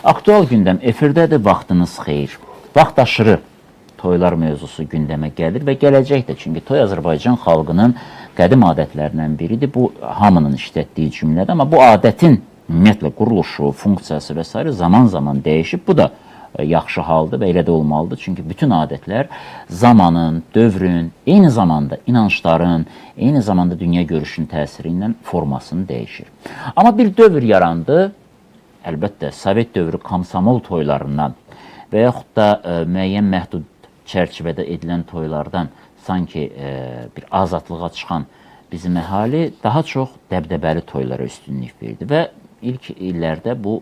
Aktual gündəm efirdədir, vaxtınız xeyir. Vaxt aşırı toylar mövzusu gündəmə gəlir və gələcək də. Çünki toy Azərbaycan xalqının qədim adətlərindən biridir. Bu, hamının işlətdiyi cümlədir. Amma bu adətin ümumiyyətlə quruluşu, funksiyası və s. zaman dəyişib. Bu da yaxşı haldır və elə də olmalıdır. Çünki bütün adətlər zamanın, dövrün, eyni zamanda inancların, eyni zamanda dünya görüşün təsiri ilə formasını dəyişir. Amma bir dövr yarandı, əlbəttə, Sovet dövrü komsomol toylarından və yaxud da müəyyən məhdud çərçivədə edilən toylardan sanki bir azadlığa çıxan bizim əhali daha çox dəbdəbəli toylara üstünlük verdi və ilk illərdə bu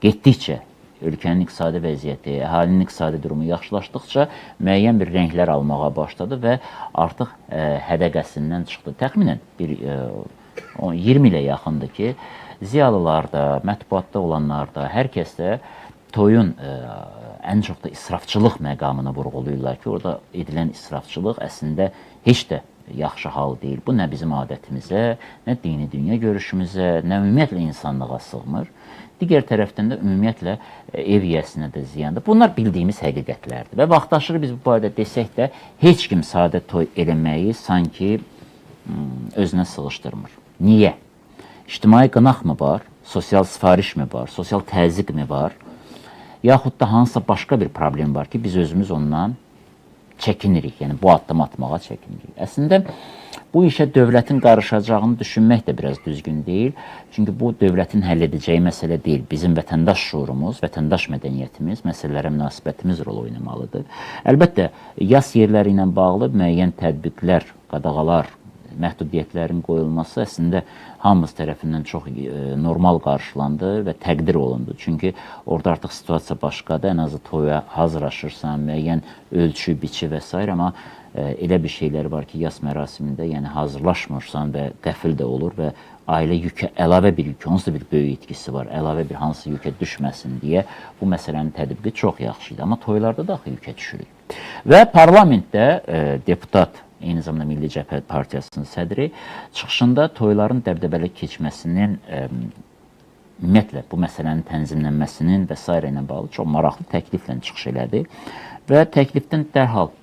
getdikcə ölkənin iqtisadi vəziyyəti, əhalinin iqtisadi durumu yaxşılaşdıqca müəyyən bir rənglər almağa başladı və artıq hədəqəsindən çıxdı. Təxminən bir 20 ilə yaxındır ki, ziyalılarda, mətbuatda olanlarda, hər kəs də toyun ən çox da israfçılıq məqamını vurğulayırlar ki, orada edilən israfçılıq əslində heç də yaxşı hal deyil. Bu nə bizim adətimizə, nə dini dünya görüşümüzə, nə ümumiyyətlə insanlığa sığmır. Digər tərəfdən də ümumiyyətlə ev yiyəsinə də ziyandır. Bunlar bildiyimiz həqiqətlərdir. Və vaxtaşırı biz bu barədə desək də, heç kim sadə toy eləməyi sanki özünə sığışdırmır. Niyə? İctimai qınaq mı var? Sosial sifariş mi var? Sosial təzyiq mi var? Yaxud da hansısa başqa bir problem var ki, biz özümüz ondan çəkinirik, yəni bu addım atmağa çəkinirik. Əslində, bu işə dövlətin qarışacağını düşünmək də biraz düzgün deyil. Çünki bu dövlətin həll edəcəyi məsələ deyil. Bizim vətəndaş şuurumuz, vətəndaş mədəniyyətimiz, məsələlərə münasibətimiz rol oynamalıdır. Əlbəttə, yas yerləri ilə bağlı müəyyən tədbiqlər, qadağalar, məhdudiyyətlərin qoyulması əslində hamımız tərəfindən çox normal qarşılandı və təqdir olundu. Çünki orada artıq situasiya başqadır, ən azı toya hazırlaşırsan, müəyyən ölçü, biçi və s. Amma elə bir şeylər var ki, yas mərasimində yəni hazırlaşmırsan və qəfil də olur və ailə yükə, əlavə bir yükə, onsuz da bir böyük etkisi var, əlavə bir hansı yükə düşməsin deyə bu məsələnin tədbiqi çox yaxşı idi. Amma toylarda da axı yükə düşürük. Və parlamentdə deputat, eyni zamanda Milli Cəbhə Partiyasının sədri çıxışında toyların dəbdəbəli keçməsinin, ümumiyyətlə bu məsələnin tənzimlənməsinin və s. ilə bağlı çox maraqlı təkliflə çıxış elədi və təklifdən dərhal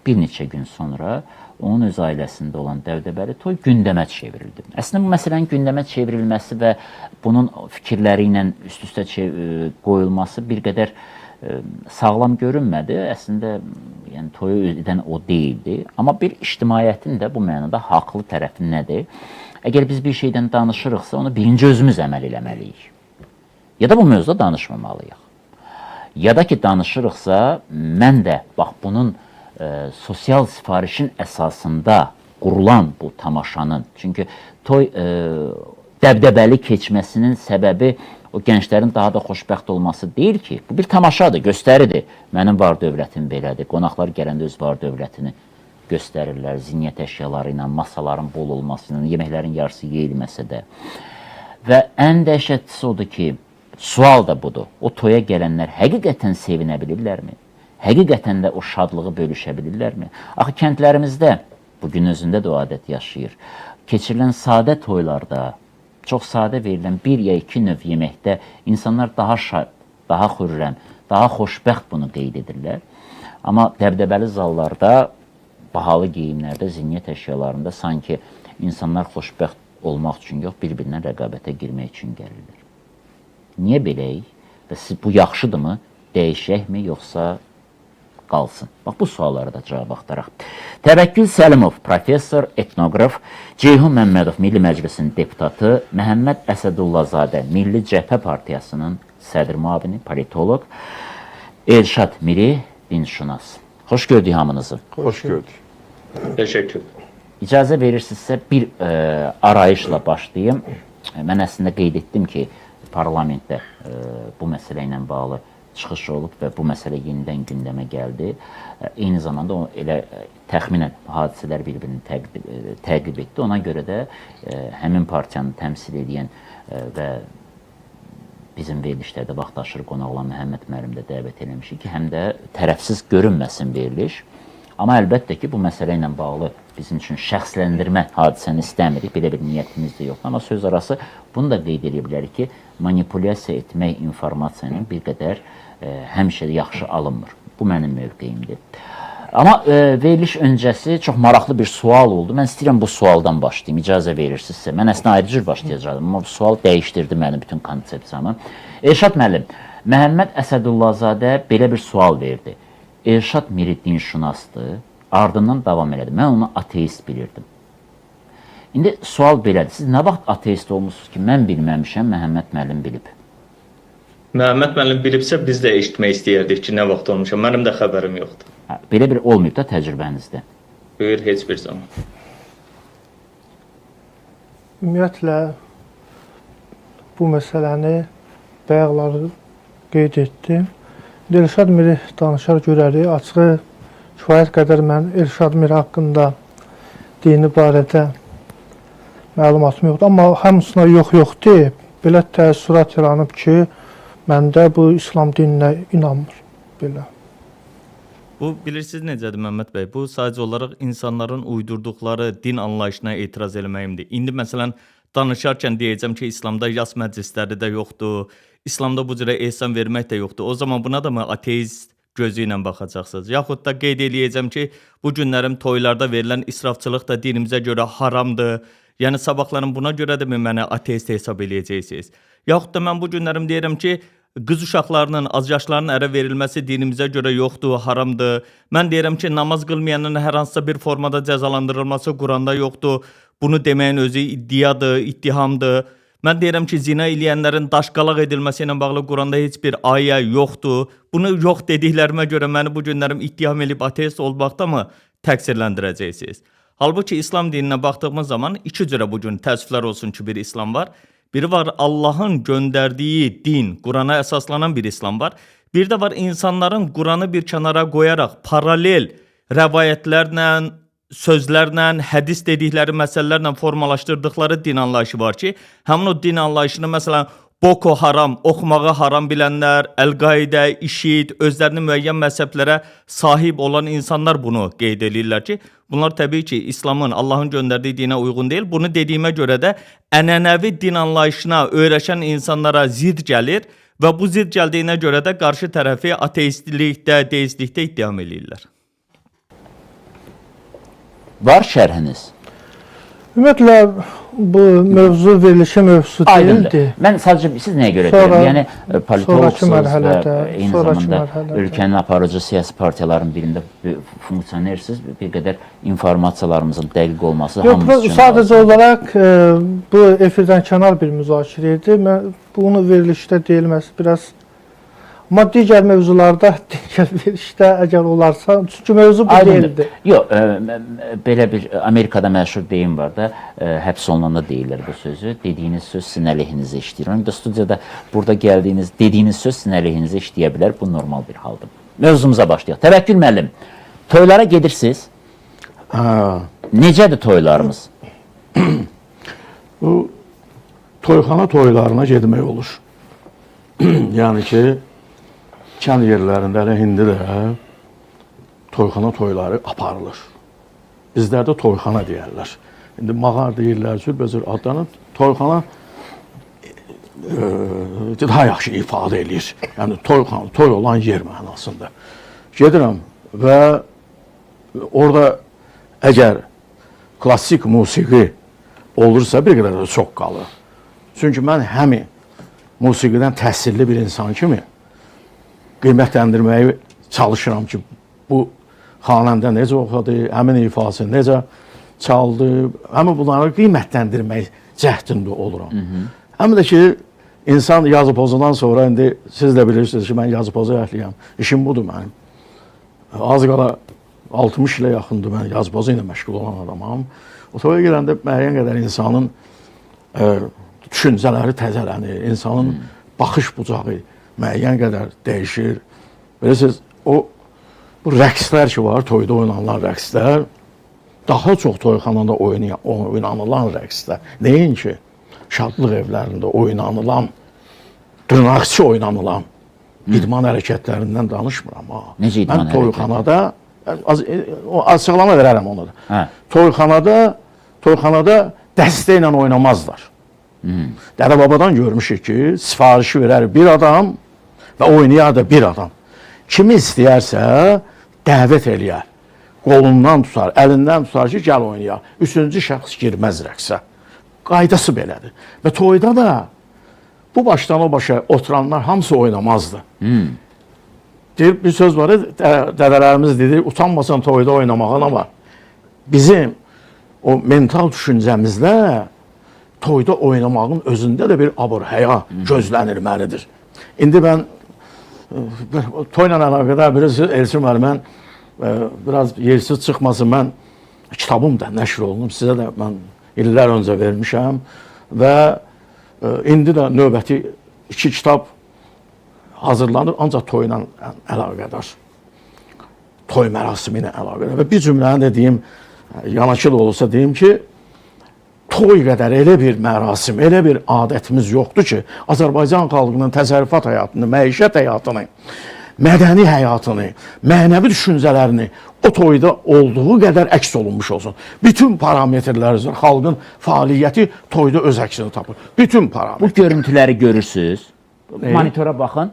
bir neçə gün sonra onun öz ailəsində olan dəbdəbəli toy gündəmə çevrildi. Əslində bu məsələnin gündəmə çevrilməsi və bunun fikirləri ilə üst-üstə qoyulması bir qədər sağlam görünmədi. Əslində yəni toyu edən o deyildi. Amma bir ictimaiyyətin də bu mənada haqlı tərəfi nədir? Əgər biz bir şeydən danışırıqsa, onu birinci özümüz əməl eləməliyik. Ya da bu mövzuda danışmamalıyıq. Ya da ki, danışırıqsa, mən də bax bunun sosial sifarişin əsasında qurulan bu tamaşanın, çünki toy dəbdəbəli keçməsinin səbəbi o gənclərin daha da xoşbəxt olması deyil ki, bu bir tamaşadır, göstəridir. Mənim var dövlətim belədir, qonaqlar gələndə öz var dövlətini göstərirlər, zinniyyət əşyaları ilə, masaların bol olması ilə, yeməklərin yarısı yeyilməsə də. Və ən dəhşətlisi odur ki, sual da budur, o toya gələnlər həqiqətən sevinə bilirlərmi? Həqiqətən də o şadlığı bölüşə bilirlərmi? Axı kəndlərimizdə, bugün özündə də o adət yaşayır, keçirilən sadə toylarda, çox sadə verilən bir ya iki növ yeməkdə insanlar daha şad, daha xürrəm, daha xoşbəxt bunu qeyd edirlər. Amma dəbdəbəli zallarda, bahalı geyimlərdə, zinniyyət əşyalarında sanki insanlar xoşbəxt olmaq üçün yox, bir-birinə rəqabətə girmək üçün gəlirlər. Niyə beləyik? Və bu yaxşıdırmı? Dəyişəkmi, yoxsa qalsın? Bax, bu suallara da cavab axtaraq. Təvəkkül Səlimov, professor, etnoqraf, Ceyhun Məmmədov, Milli Məclisin deputatı, Məhəmməd Əsədullazadə, Milli Cəbhə Partiyasının sədr müavini, politoloq, Elşad Miri, dinşünas. Xoş gördük hamınızı. Xoş gördük. Təşəkkür. İcazə verirsinizsə bir arayışla başlayayım. Mən əslində qeyd etdim ki, parlamentdə bu məsələ ilə bağlı çıxış olub və bu məsələ yenidən gündəmə gəldi. Eyni zamanda o elə təxminən hadisələr bir-birini təqib etdi. Ona görə də həmin partiyanı təmsil edən və bizim verilişlərdə vaxtaşırı qonaq olan Məhəmməd müəllim də dəvət eləmişik ki, həm də tərəfsiz görünməsin veriliş. Amma əlbəttə ki, bu məsələ ilə bağlı bizim üçün şəxsləndirmə hadisəni istəmirik, belə bir niyyətimiz də yoxdur. Amma söz arası bunu da qeyd edə bilərik ki, manipulyasiya etmək informasiyanın bir qədər həmişə yaxşı alınmır. Bu mənim mövqeyimdir. Amma veriliş öncəsi çox maraqlı bir sual oldu. Mən istəyirəm bu sualdan başlayayım, icazə verirsinizsə. Mən əslində ayrı cür başlayacaqdım, amma bu sual dəyişdirdi mənim bütün konsepsiyamı. Elşad müəllim, Məhəmməd Əsədullahzadə belə bir sual verdi. Elşad Miri dinşünasdır, ardından davam elədi. Mən onu ateist bilirdim. İndi sual belədir. Siz nə vaxt ateist olmuşsunuz ki, mən bilməmişəm, Məhəmməd müəllim bilib? Məhəmməd müəllim bilibsə, biz də eşitmək istəyərdik ki, nə vaxt olmuşam. Mənim də xəbərim yoxdur. Belə bir olmayıb da təcrübənizdə. Buyur, heç bir zaman. Ümumiyyətlə, bu məsələni bayaqları qeyd etdim. Elşad Miri danışar görərik. Açığı kifayət qədər mən Elşad Miri haqqında dini barədə məlumatım yoxdur. Amma hamısına yox deyib, belə təəssürat yaranıb ki, məndə bu İslam dininə inanmır. Belə. Bu, bilirsiniz necədir Məhəmməd bəy? Bu sadəcə olaraq insanların uydurduqları din anlayışına etiraz eləməyimdir. İndi məsələn, danışarkən deyəcəm ki, İslamda yas məclisləri də yoxdur, İslamda bu cürə ehsan vermək də yoxdur. O zaman buna da mı ateist gözü ilə baxacaqsınız? Yaxud da qeyd eləyəcəm ki, bu günlərim toylarda verilən israfçılıq da dinimizə görə haramdır. Yəni sabahların buna görə də mi mənə ateist hesab eləyəcəksiniz? Yaxud da mən bu günlərim deyirəm ki, qız uşaqlarının, az yaşlarının ərə verilməsi dinimizə görə yoxdur, haramdır. Mən deyirəm ki, namaz qılmayanın hər hansısa bir formada cəzalandırılması Quranda yoxdur. Bunu deməyin özü iddiadır, ittihamdır. Mən deyirəm ki, zina eləyənlərin daşqalaq edilməsi ilə bağlı Quranda heç bir ayə yoxdur. Bunu yox dediklərimə görə məni bu günlərim ittiham edib ateist olmaqda mı təqsirləndirəcəksiniz? Halbuki İslam dininə baxdığımız zaman iki cürə bugün təəssüflər olsun ki, bir İslam var. Biri var Allahın göndərdiyi din, Qurana əsaslanan bir İslam var. Bir də var insanların Quranı bir kənara qoyaraq paralel rəvayətlərlə, sözlərlə, hədis dedikləri məsələlərlə formalaşdırdıqları din anlayışı var ki, həmin o din anlayışını məsələn Boko Haram, oxumağı haram bilənlər, Əl-Qaidə, İŞİD, özlərini müəyyən məzhəblərə sahib olan insanlar bunu qeyd edirlər ki, bunlar təbii ki, İslamın, Allahın göndərdiyi dinə uyğun deyil. Bunu dediyimə görə də ənənəvi din anlayışına öyrəşən insanlara zid gəlir və bu zid gəldiyinə görə də qarşı tərəfi ateistlikdə, deistlikdə ittiham edirlər. Var şərhiniz? Ümumiyyətlə, bu mövzu verilişi mövzusu deyildi. Mən sadəcə siz nəyə görə deyirəm? Yəni, politoloqsuz və eyni zamanda ölkənin aparıcı siyasi partiyaların birində funksionersiniz. Bir qədər informasiyalarımızın dəqiq olması hamımız üçün. Sadəcə olaraq bu efirdən kənar bir müzakirə idi. Bunu verilişdə deyilməsi biraz... Amma digər mövzularda, digər verişdə əgər olarsa, çünki mövzu bu deyildi. Yox, belə bir Amerikada məşhur deyim var da, həbs olunanda deyirlər bu sözü. Dediyiniz söz sizin əleyhinizə işləyir. Onun da studiyada burada gəldiyiniz, dediyiniz söz sizin əleyhinizə işləyə bilər. Bu normal bir haldır. Mövzumuza başlayaq. Təvəkkül müəllim, toylara gedirsiniz. Necədir toylarımız? Bu toyxana toylarına getmək olur. Yəni ki, kənd yerlərində elə indi də toyxana toyları aparılır. Bizlərdə toyxana deyərlər. İndi mağar deyirlər, cürbəcür adlanır. Toyxana daha yaxşı ifadə edir. Yəni toyxana, toy olan yer mənasında. Gedirəm və orada əgər klassik musiqi olursa bir qədər də çox qalır. Çünki mən həmi musiqidən təsirli bir insan kimi qiymətləndirməyi çalışıram ki, bu xanəndə necə oxudu, həmin ifası necə çaldı, həmin bunları qiymətləndirmək cəhdində oluram. Həm də ki, insan yazı pozudan sonra, indi siz də bilirsiniz ki, mən yazı pozu əhliyəm, işim budur mənim. Az qala 60 ilə yaxındır mən yazı pozu ilə məşğul olan adamam. O toya girəndə müəyyən qədər insanın düşüncələri təzələnir, insanın baxış bucağı müəyyən qədər dəyişir. Bilirsiniz, bu rəqslər ki var, toyda oynanılan rəqslər, daha çox toyxanada oynanılan rəqslər. Neyin ki, şadlıq evlərində oynanılan, dırnaqçı oynanılan idman hərəkətlərindən danışmıram. Necə idman mən toyxanada o açıqlama verərəm ona da. Hə. Toyxanada dəstə ilə oynamazlar. Dədə babadan görmüşük ki, sifarişi verər bir adam və oynayar da bir adam. Kimi istəyərsə dəvət eləyər. Qolundan tutar, əlindən tutar ki, gəl oynayaq. Üçüncü şəxs girməz rəqsə. Qaydası belədir. Və toyda da bu başdan o başa oturanlar hamısı oynamazdı. Bir söz var, dədələrimiz dedi, utanmasan toyda oynamağın, ama bizim o mental düşüncəmizlə toyda oynamağın özündə də bir abır-həya gözlənilməlidir. İndi mən toyla əlaqədar birisi Elçin müəllimən biraz yersiz çıxmasın, mən kitabım da nəşr olunub, sizə də mən illər öncə vermişəm və indi də növbəti 2 kitab hazırlanır, ancaq toyla əlaqədar, toy mərasimi ilə əlaqədar. Və bir cümləni də deyim, yanaşı da olsa deyim ki, toy qədər elə bir mərasim, elə bir adətimiz yoxdur ki, Azərbaycan xalqının təsərrüfat həyatını, məişət həyatını, mədəni həyatını, mənəvi düşüncələrini o toyda olduğu qədər əks olunmuş olsun. Bütün parametrlər üzrə xalqın fəaliyyəti toyda öz əksini tapır. Bütün parametrlər. Bu görüntüləri görürsünüz. Monitora baxın.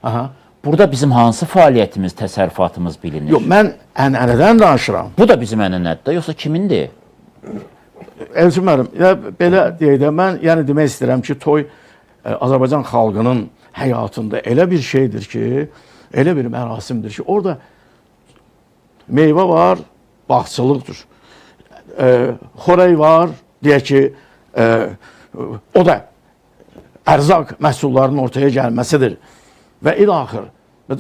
Aha. Burada bizim hansı fəaliyyətimiz, təsərrüfatımız bilinir? Yox, mən ənənədən danışıram. Bu da bizim ənənədir, yoxsa kimindir? Elçin müəllim, belə deyək də, mən yəni demək istəyirəm ki, toy Azərbaycan xalqının həyatında elə bir şeydir ki, elə bir mərasimdir ki, orada meyvə var, bağçılıqdır. Xorey var, deyək ki, o da ərzaq məhsullarının ortaya gəlməsidir. Və ilaxır,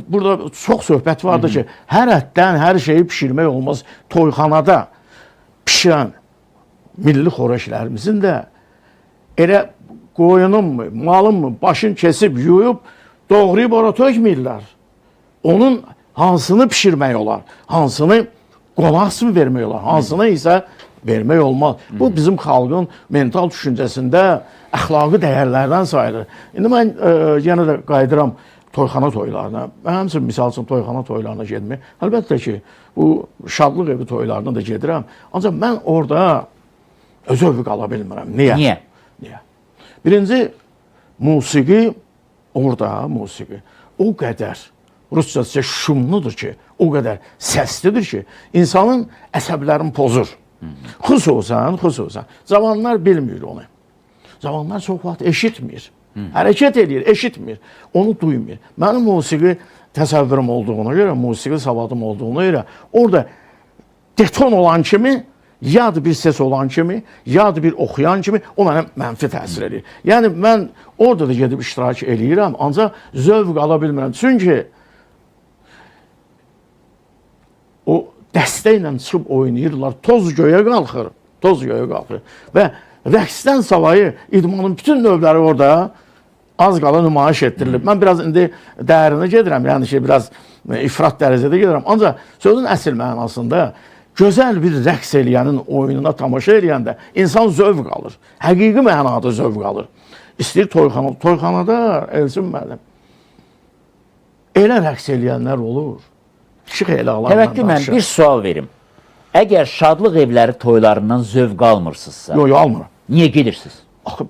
burada çox söhbət vardır ki, hər ətdən hər şeyi pişirmək olmaz. Toyxanada pişirən milli xorəklərimizin də elə qoyunun mu, malın mı, başını kesib, yuyub, doğrayıb ora tökmürlər. Onun hansını pişirmək olar, hansını qonaq vermək olar, hansını isə vermək olmaz. Bu bizim xalqın mental düşüncəsində əxlaqi dəyərlərdən sayılır. İndi mən yenə də qayıdıram toyxana toylarına. Mən həmçinin misal üçün toyxana toylarına getmək. Əlbəttə ki, bu şadlıq evi toylarına da gedirəm. Ancaq mən orada zövq ala bilmirəm. Niyə? Niyə? Birinci, musiqi, orada musiqi o qədər, ruscası şumludur ki, o qədər səslidir ki, insanın əsəblərini pozur. Xüsusən. Zamanlar bilmir onu. Zamanlar çox vaxt eşitmir. Hərəkət edir, eşitmir. Onu duymur. Mənim musiqi təsəvvürüm olduğuna görə, musiqi savadım olduğuna görə, orada deton olan kimi, yad bir ses olan kimi, yad bir oxuyan kimi o mənə mənfi təsir edir. Yəni, mən orada da gedib iştirak eləyirəm, ancaq zövq ala bilmirəm. Çünki o dəstə ilə çıxıb oynayırlar, toz göyə qalxır, və rəqsdən savayı idmanın bütün növləri orada az qala nümayiş etdirilib. Mən biraz indi dərinə gedirəm, yəni ki, biraz ifrat dərəcədə gedirəm. Ancaq sözün əsl mənasında gözəl bir rəqs eləyənin oyununa tamaşa eləyəndə insan zövq alır. Həqiqi mənada zövq alır. İstəyir toyxanada, Elçin müəllim, elə rəqs eləyənlər olur. Şıx elə alanlar danışır. Təvəkkül, mən bir sual verim. Əgər şadlıq evləri toylarından zövq almırsınızsa, Yox, almıram. niyə gedirsiniz? Axı,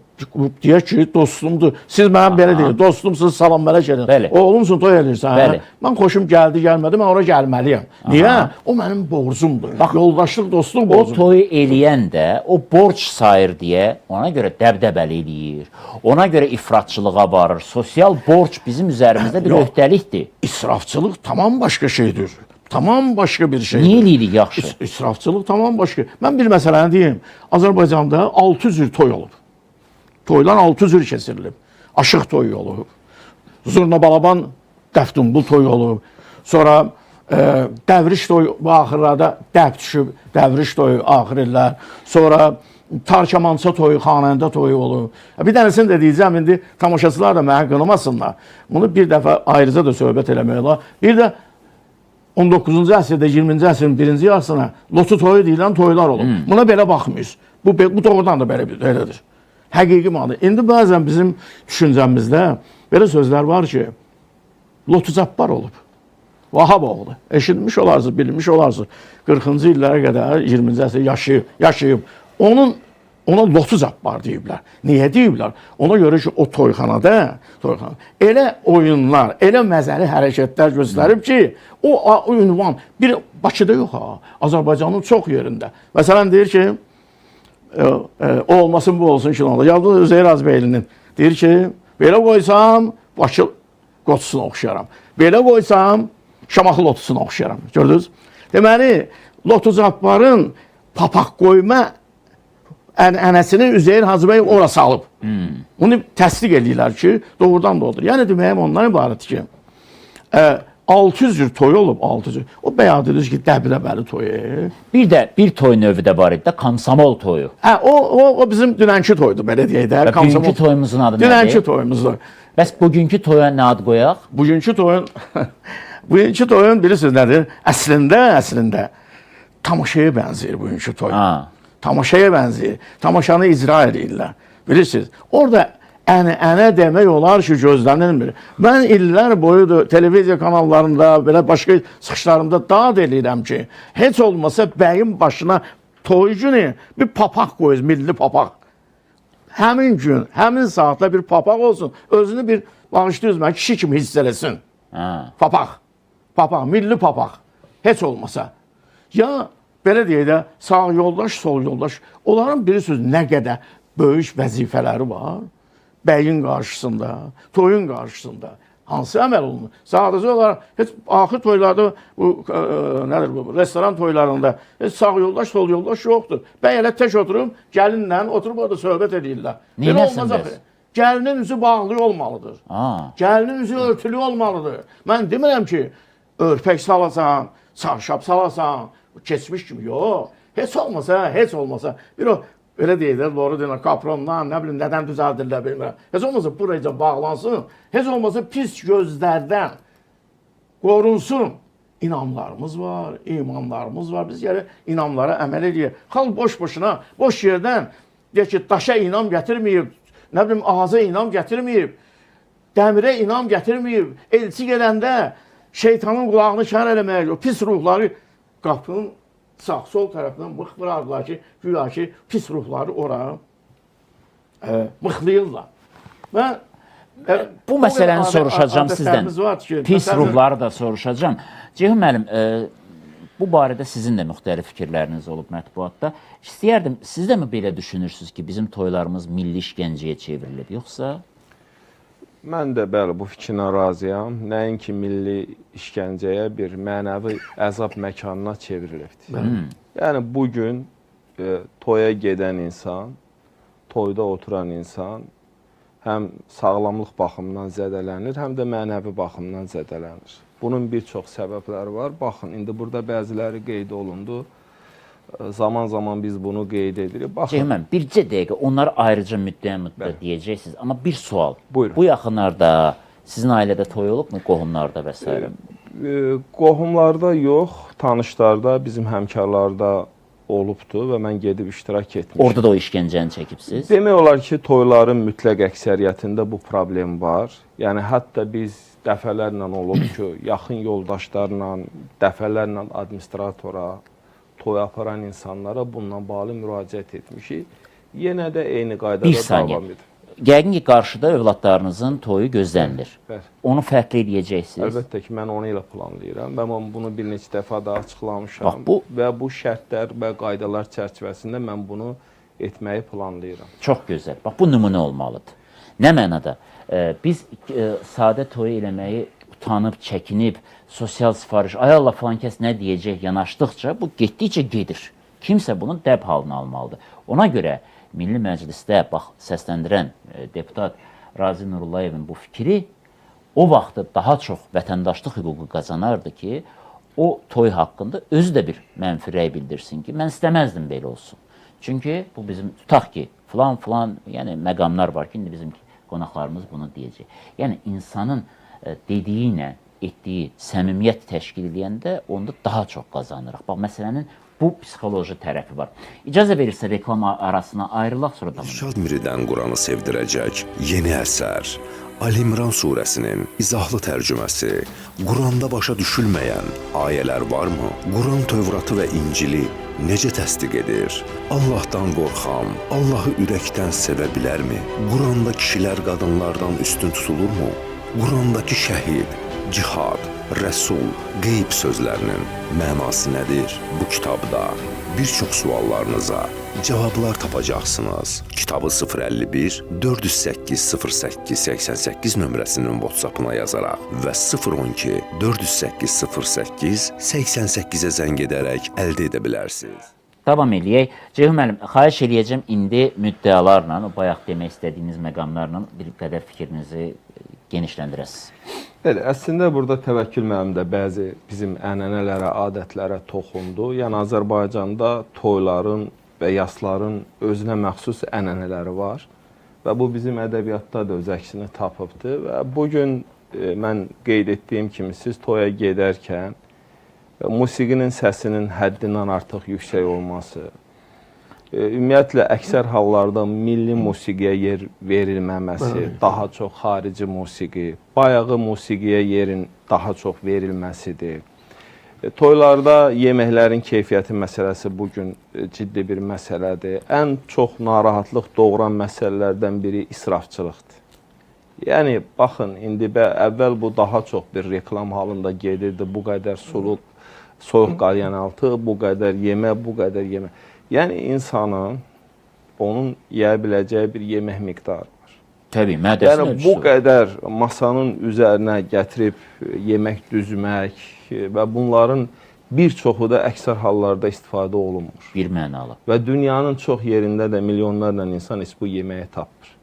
deyək ki, dostumdur. Siz mənə belə deyil, dostumsunuz, salam mələk edin. Bəli. Oğlumsun, toy edirsən. Bəli. Mən xoşum gəldi, gəlmədi, mən ora gəlməliyəm. Niyə? O mənim borcumdur. Bax, yoldaşlıq, dostluq O borcumdur. toyu eləyən də o borc sayır deyə ona görə dəbdəbəli eləyir. Ona görə ifratçılığa varır. Sosial borc bizim üzərimizdə bir Yox. öhdəlikdir. İsrafçılıq tamam başqa şeydir. Tamam başqa bir şeydir. Niyə eləyirik yaxşı? İsrafçılıq tamam başqa. Mən bir məsələni deyim. Azərbaycanda 6 cür toy olub. Toylar 6 cür keçirilib. Aşıq toyu olub. Zurna balaban dəftunbul toyu olub. Sonra dəvriş toyu bu axırlarda dəb düşüb. Dəvriş toyu axır illər. Sonra tarkamança toyu, xanəndə toyu olub. Bir dənəsini də deyəcəm, indi tamaşaçılar da mənə qınamasınlar. Bunu bir dəfə ayrıca da söhbət eləmək olar. Bir də 19-cu əsrdə, 20-ci əsrin birinci yarısına lotu toyu deyilən toylar olub. Buna belə baxmıyız. Bu doğrudan da belədir. Həqiqi mənada. İndi bəzən bizim düşüncəmizdə belə sözlər var ki, lotu cəbbar olub. Vahaboğlu. Eşitmiş olarsınız, bilmiş olarsınız. 40-cı illərə qədər 20-ci əsr yaşayıb. Ona Lotus Cabbar deyiblər. Niyə deyiblər? Ona görə ki, o toyxanada elə oyunlar, elə məzəli hərəkətlər göstərib ki, o ünvan bir Bakıda yox ha, Azərbaycanın çox yerində. Məsələn deyir ki, o olmasın bu olsun ki, yalnız Üzeyir Azbəylinin deyir ki, belə qoysam Bakı qoçusuna oxşayaram. Belə qoysam Şamaxı lotusuna oxşayaram. Gördünüz? Deməli, Lotus Cabbarın papaq qoyma ənəsini Üzeyir Hacıbəy ora salıb. Bunu təsdiq edirlər ki, doğrudan da odur. Yəni deməyim ondan ibarət ki, 600 cür toy olub, 600 cür. O bəyan dediniz ki, dəbdəbəli toyu. Bir toy növü də var idi də, komsomol toyu. O bizim dünənki toydur, belə deyək də. Bugünkü toyumuzun adı nədir? Dünənki toyumuzdur. Bəs bugünkü toya nə ad qoyaq? Bugünkü toyun bilirsiniz nədir? Əslində tamaşaya bənzəyir bugünkü toy. Tamaşaya bənzəyir. Tamaşanı icra edirlər. Bilirsiniz, orada ənə demək olar ki, gözlənilmir. Mən illər boyu televiziya kanallarında, belə başqa çıxışlarımda daad edirəm ki, heç olmasa bəyin başına toy günü bir papaq qoyuz, milli papaq. Həmin gün, həmin saatda bir papaq olsun, özünü bir bağışlayırız mən, kişi kimi hiss eləsin. Papaq, milli papaq. Heç olmasa. Ya belə deyək də, sağ yoldaş, sol yoldaş, onların bilirsiniz nə qədər böyük vəzifələri var. Bəyin qarşısında, toyun qarşısında. Hansı əməl olunur? Sadəcə olaraq, heç axır toylarda, restoran toylarında heç sağ yoldaş, sol yoldaş yoxdur. Bəy elə tək oturub, gəlinlə oturub orada söhbət edirlər. Neynəsin biz? Gəlinin üzü bağlı olmalıdır. Gəlinin üzü örtülü olmalıdır. Mən demirəm ki, örpək salasan, çarşab salasan, keçmiş kimi, yox. Heç olmasa, bir o, elə deyirlər, doğru deyirlər, kaprondan, nə bilim, nədən düzəldirlər, bilmirəm. Heç olmasa buraya bağlansın, heç olmasa pis gözlərdən qorunsun. İnamlarımız var, imanlarımız var. Biz gəlir inamlara əməl edirik. Xalq boş-boşuna, boş yerdən, deyək ki, daşa inam gətirməyib, nə bilim, ağaza inam gətirməyib, dəmirə inam gətirməyib, elçi gələndə şeytanın qulağını şər eləməyək, o pis ruhları qapının sağ-sol tərəfindən mıxlayardılar ki, güya ki, pis ruhları ora mıxlayırlar. Bu məsələni soruşacağım sizdən. Pis ruhları da soruşacağım. Ceyhun müəllim, bu barədə sizin də müxtəlif fikirləriniz olub mətbuatda. İstəyərdim, siz də mi belə düşünürsünüz ki, bizim toylarımız milli işgəncəyə çevrilib, yoxsa? Mən də bəli, bu fikrinə razıyam. Nəinki milli işgəncəyə bir mənəvi əzab məkanına çevrilibdir. Yəni, bugün toya gedən insan, toyda oturan insan həm sağlamlıq baxımından zədələnir, həm də mənəvi baxımdan zədələnir. Bunun bir çox səbəbləri var. Baxın, indi burada bəziləri qeyd olundu. Zaman-zaman biz bunu qeyd edirik. Ceyhun, bircə dəqiqə, onları ayrıca müddəyə deyəcəksiniz. Amma bir sual. Buyurun. Bu yaxınlarda sizin ailədə toy olubmu, qohumlarda və s. Qohumlarda yox, tanışlarda, bizim həmkarlarda olubdur və mən gedib iştirak etmişim. Orada da o işgəncəni çəkibsiz? Demək olar ki, toyların mütləq əksəriyyətində bu problem var. Yəni, hətta biz dəfələrlə olub ki, yaxın yoldaşlarla, dəfələrlə administratora, toy aparan insanlara bununla bağlı müraciət etmişik. Yenə də eyni qaydada davam edir. Yəqin ki, qarşıda övladlarınızın toyu gözlənilir. Onu fərqli eləyəcəksiniz. Əlbəttə ki, mən onu ilə planlayıram və mən bunu bir neçə dəfə daha açıqlamışam. Və bu şərtlər və qaydalar çərçivəsində mən bunu etməyi planlayıram. Çox gözəl. Bax, bu nümunə olmalıdır. Nə mənada? Biz sadə toyu eləməyi utanıb, çəkinib, sosial sifariş, ay Allah falan kəs nə deyəcək yanaşdıqca bu getdikcə gedir. Kimsə bunun dəb halını almalıdır. Ona görə Milli Məclisdə səsləndirən deputat Razi Nurullayevin bu fikri o vaxtı daha çox vətəndaşlıq hüququ qazanardı ki, o toy haqqında özü də bir mənfi rəy bildirsin ki, mən istəməzdim belə olsun. Çünki bu bizim, tutaq ki, filan, yəni məqamlar var ki, indi bizim qonaqlarımız bunu deyəcək. Yəni, insanın dediyi ilə etdiyi səmimiyyət təşkil edəndə onda daha çox qazanırıq. Bax, məsələnin bu psixoloji tərəfi var. İcazə verirsə reklam arasına ayrılaq, sonra davam edelim. Şadmiridən Quranı sevdirəcək yeni əsər. Ali-İmran surəsinin izahlı tərcüməsi. Quranda başa düşülməyən ayələr varmı? Quran Tövratı və İncili necə təsdiq edir? Allahdan qorxan, Allahı ürəkdən sevə bilərmi? Quranda kişilər qadınlardan üstün tutulurmu? Qurandakı şəhid, cihad, rəsul, qeyb sözlərinin mənası nədir? Bu kitabda bir çox suallarınıza cavablar tapacaqsınız. Kitabı 051 408 08 88 nömrəsinin WhatsApp-ına yazaraq və 012 408 08 88-ə zəng edərək əldə edə bilərsiniz. Davam eləyək. Ceyhun müəllim, xahiş eləyəcəm indi müddəalarla, o bayaq demək istədiyiniz məqamlarla bir qədər fikrinizi genişləndirəsiniz. Bəli, əslində burada təvəkkül müəllim də bəzi bizim ənənələrə, adətlərə toxundu. Yəni Azərbaycanda toyların və yasların özünə məxsus ənənələri var və bu bizim ədəbiyyatda da öz əksini tapıbdır və bugün mən qeyd etdiyim kimi siz toya gedərkən musiqinin səsinin həddindən artıq yüksək olması, ümumiyyətlə əksər hallarda milli musiqiyə yer verilməməsi, daha çox xarici musiqi, bayağı musiqiyə yerin daha çox verilməsidir. Toylarda yeməklərin keyfiyyəti məsələsi bugün ciddi bir məsələdir. Ən çox narahatlıq doğuran məsələlərdən biri israfçılıqdır. Yəni, baxın, indi əvvəl bu daha çox bir reklam halında gedirdi, bu qədər suluq, soyuq qalyanaltı, bu qədər yemək, bu qədər yemək. Yəni, insanın onun yeyə biləcəyi bir yemək miqdarı var. Təbii, mədəsin yəni, ölçüsü. bu qədər masanın üzərinə gətirib yemək düzmək və bunların bir çoxu da əksər hallarda istifadə olunmur. Bir mənalı. Və dünyanın çox yerində də milyonlarla insan heç bu yeməyi tapmır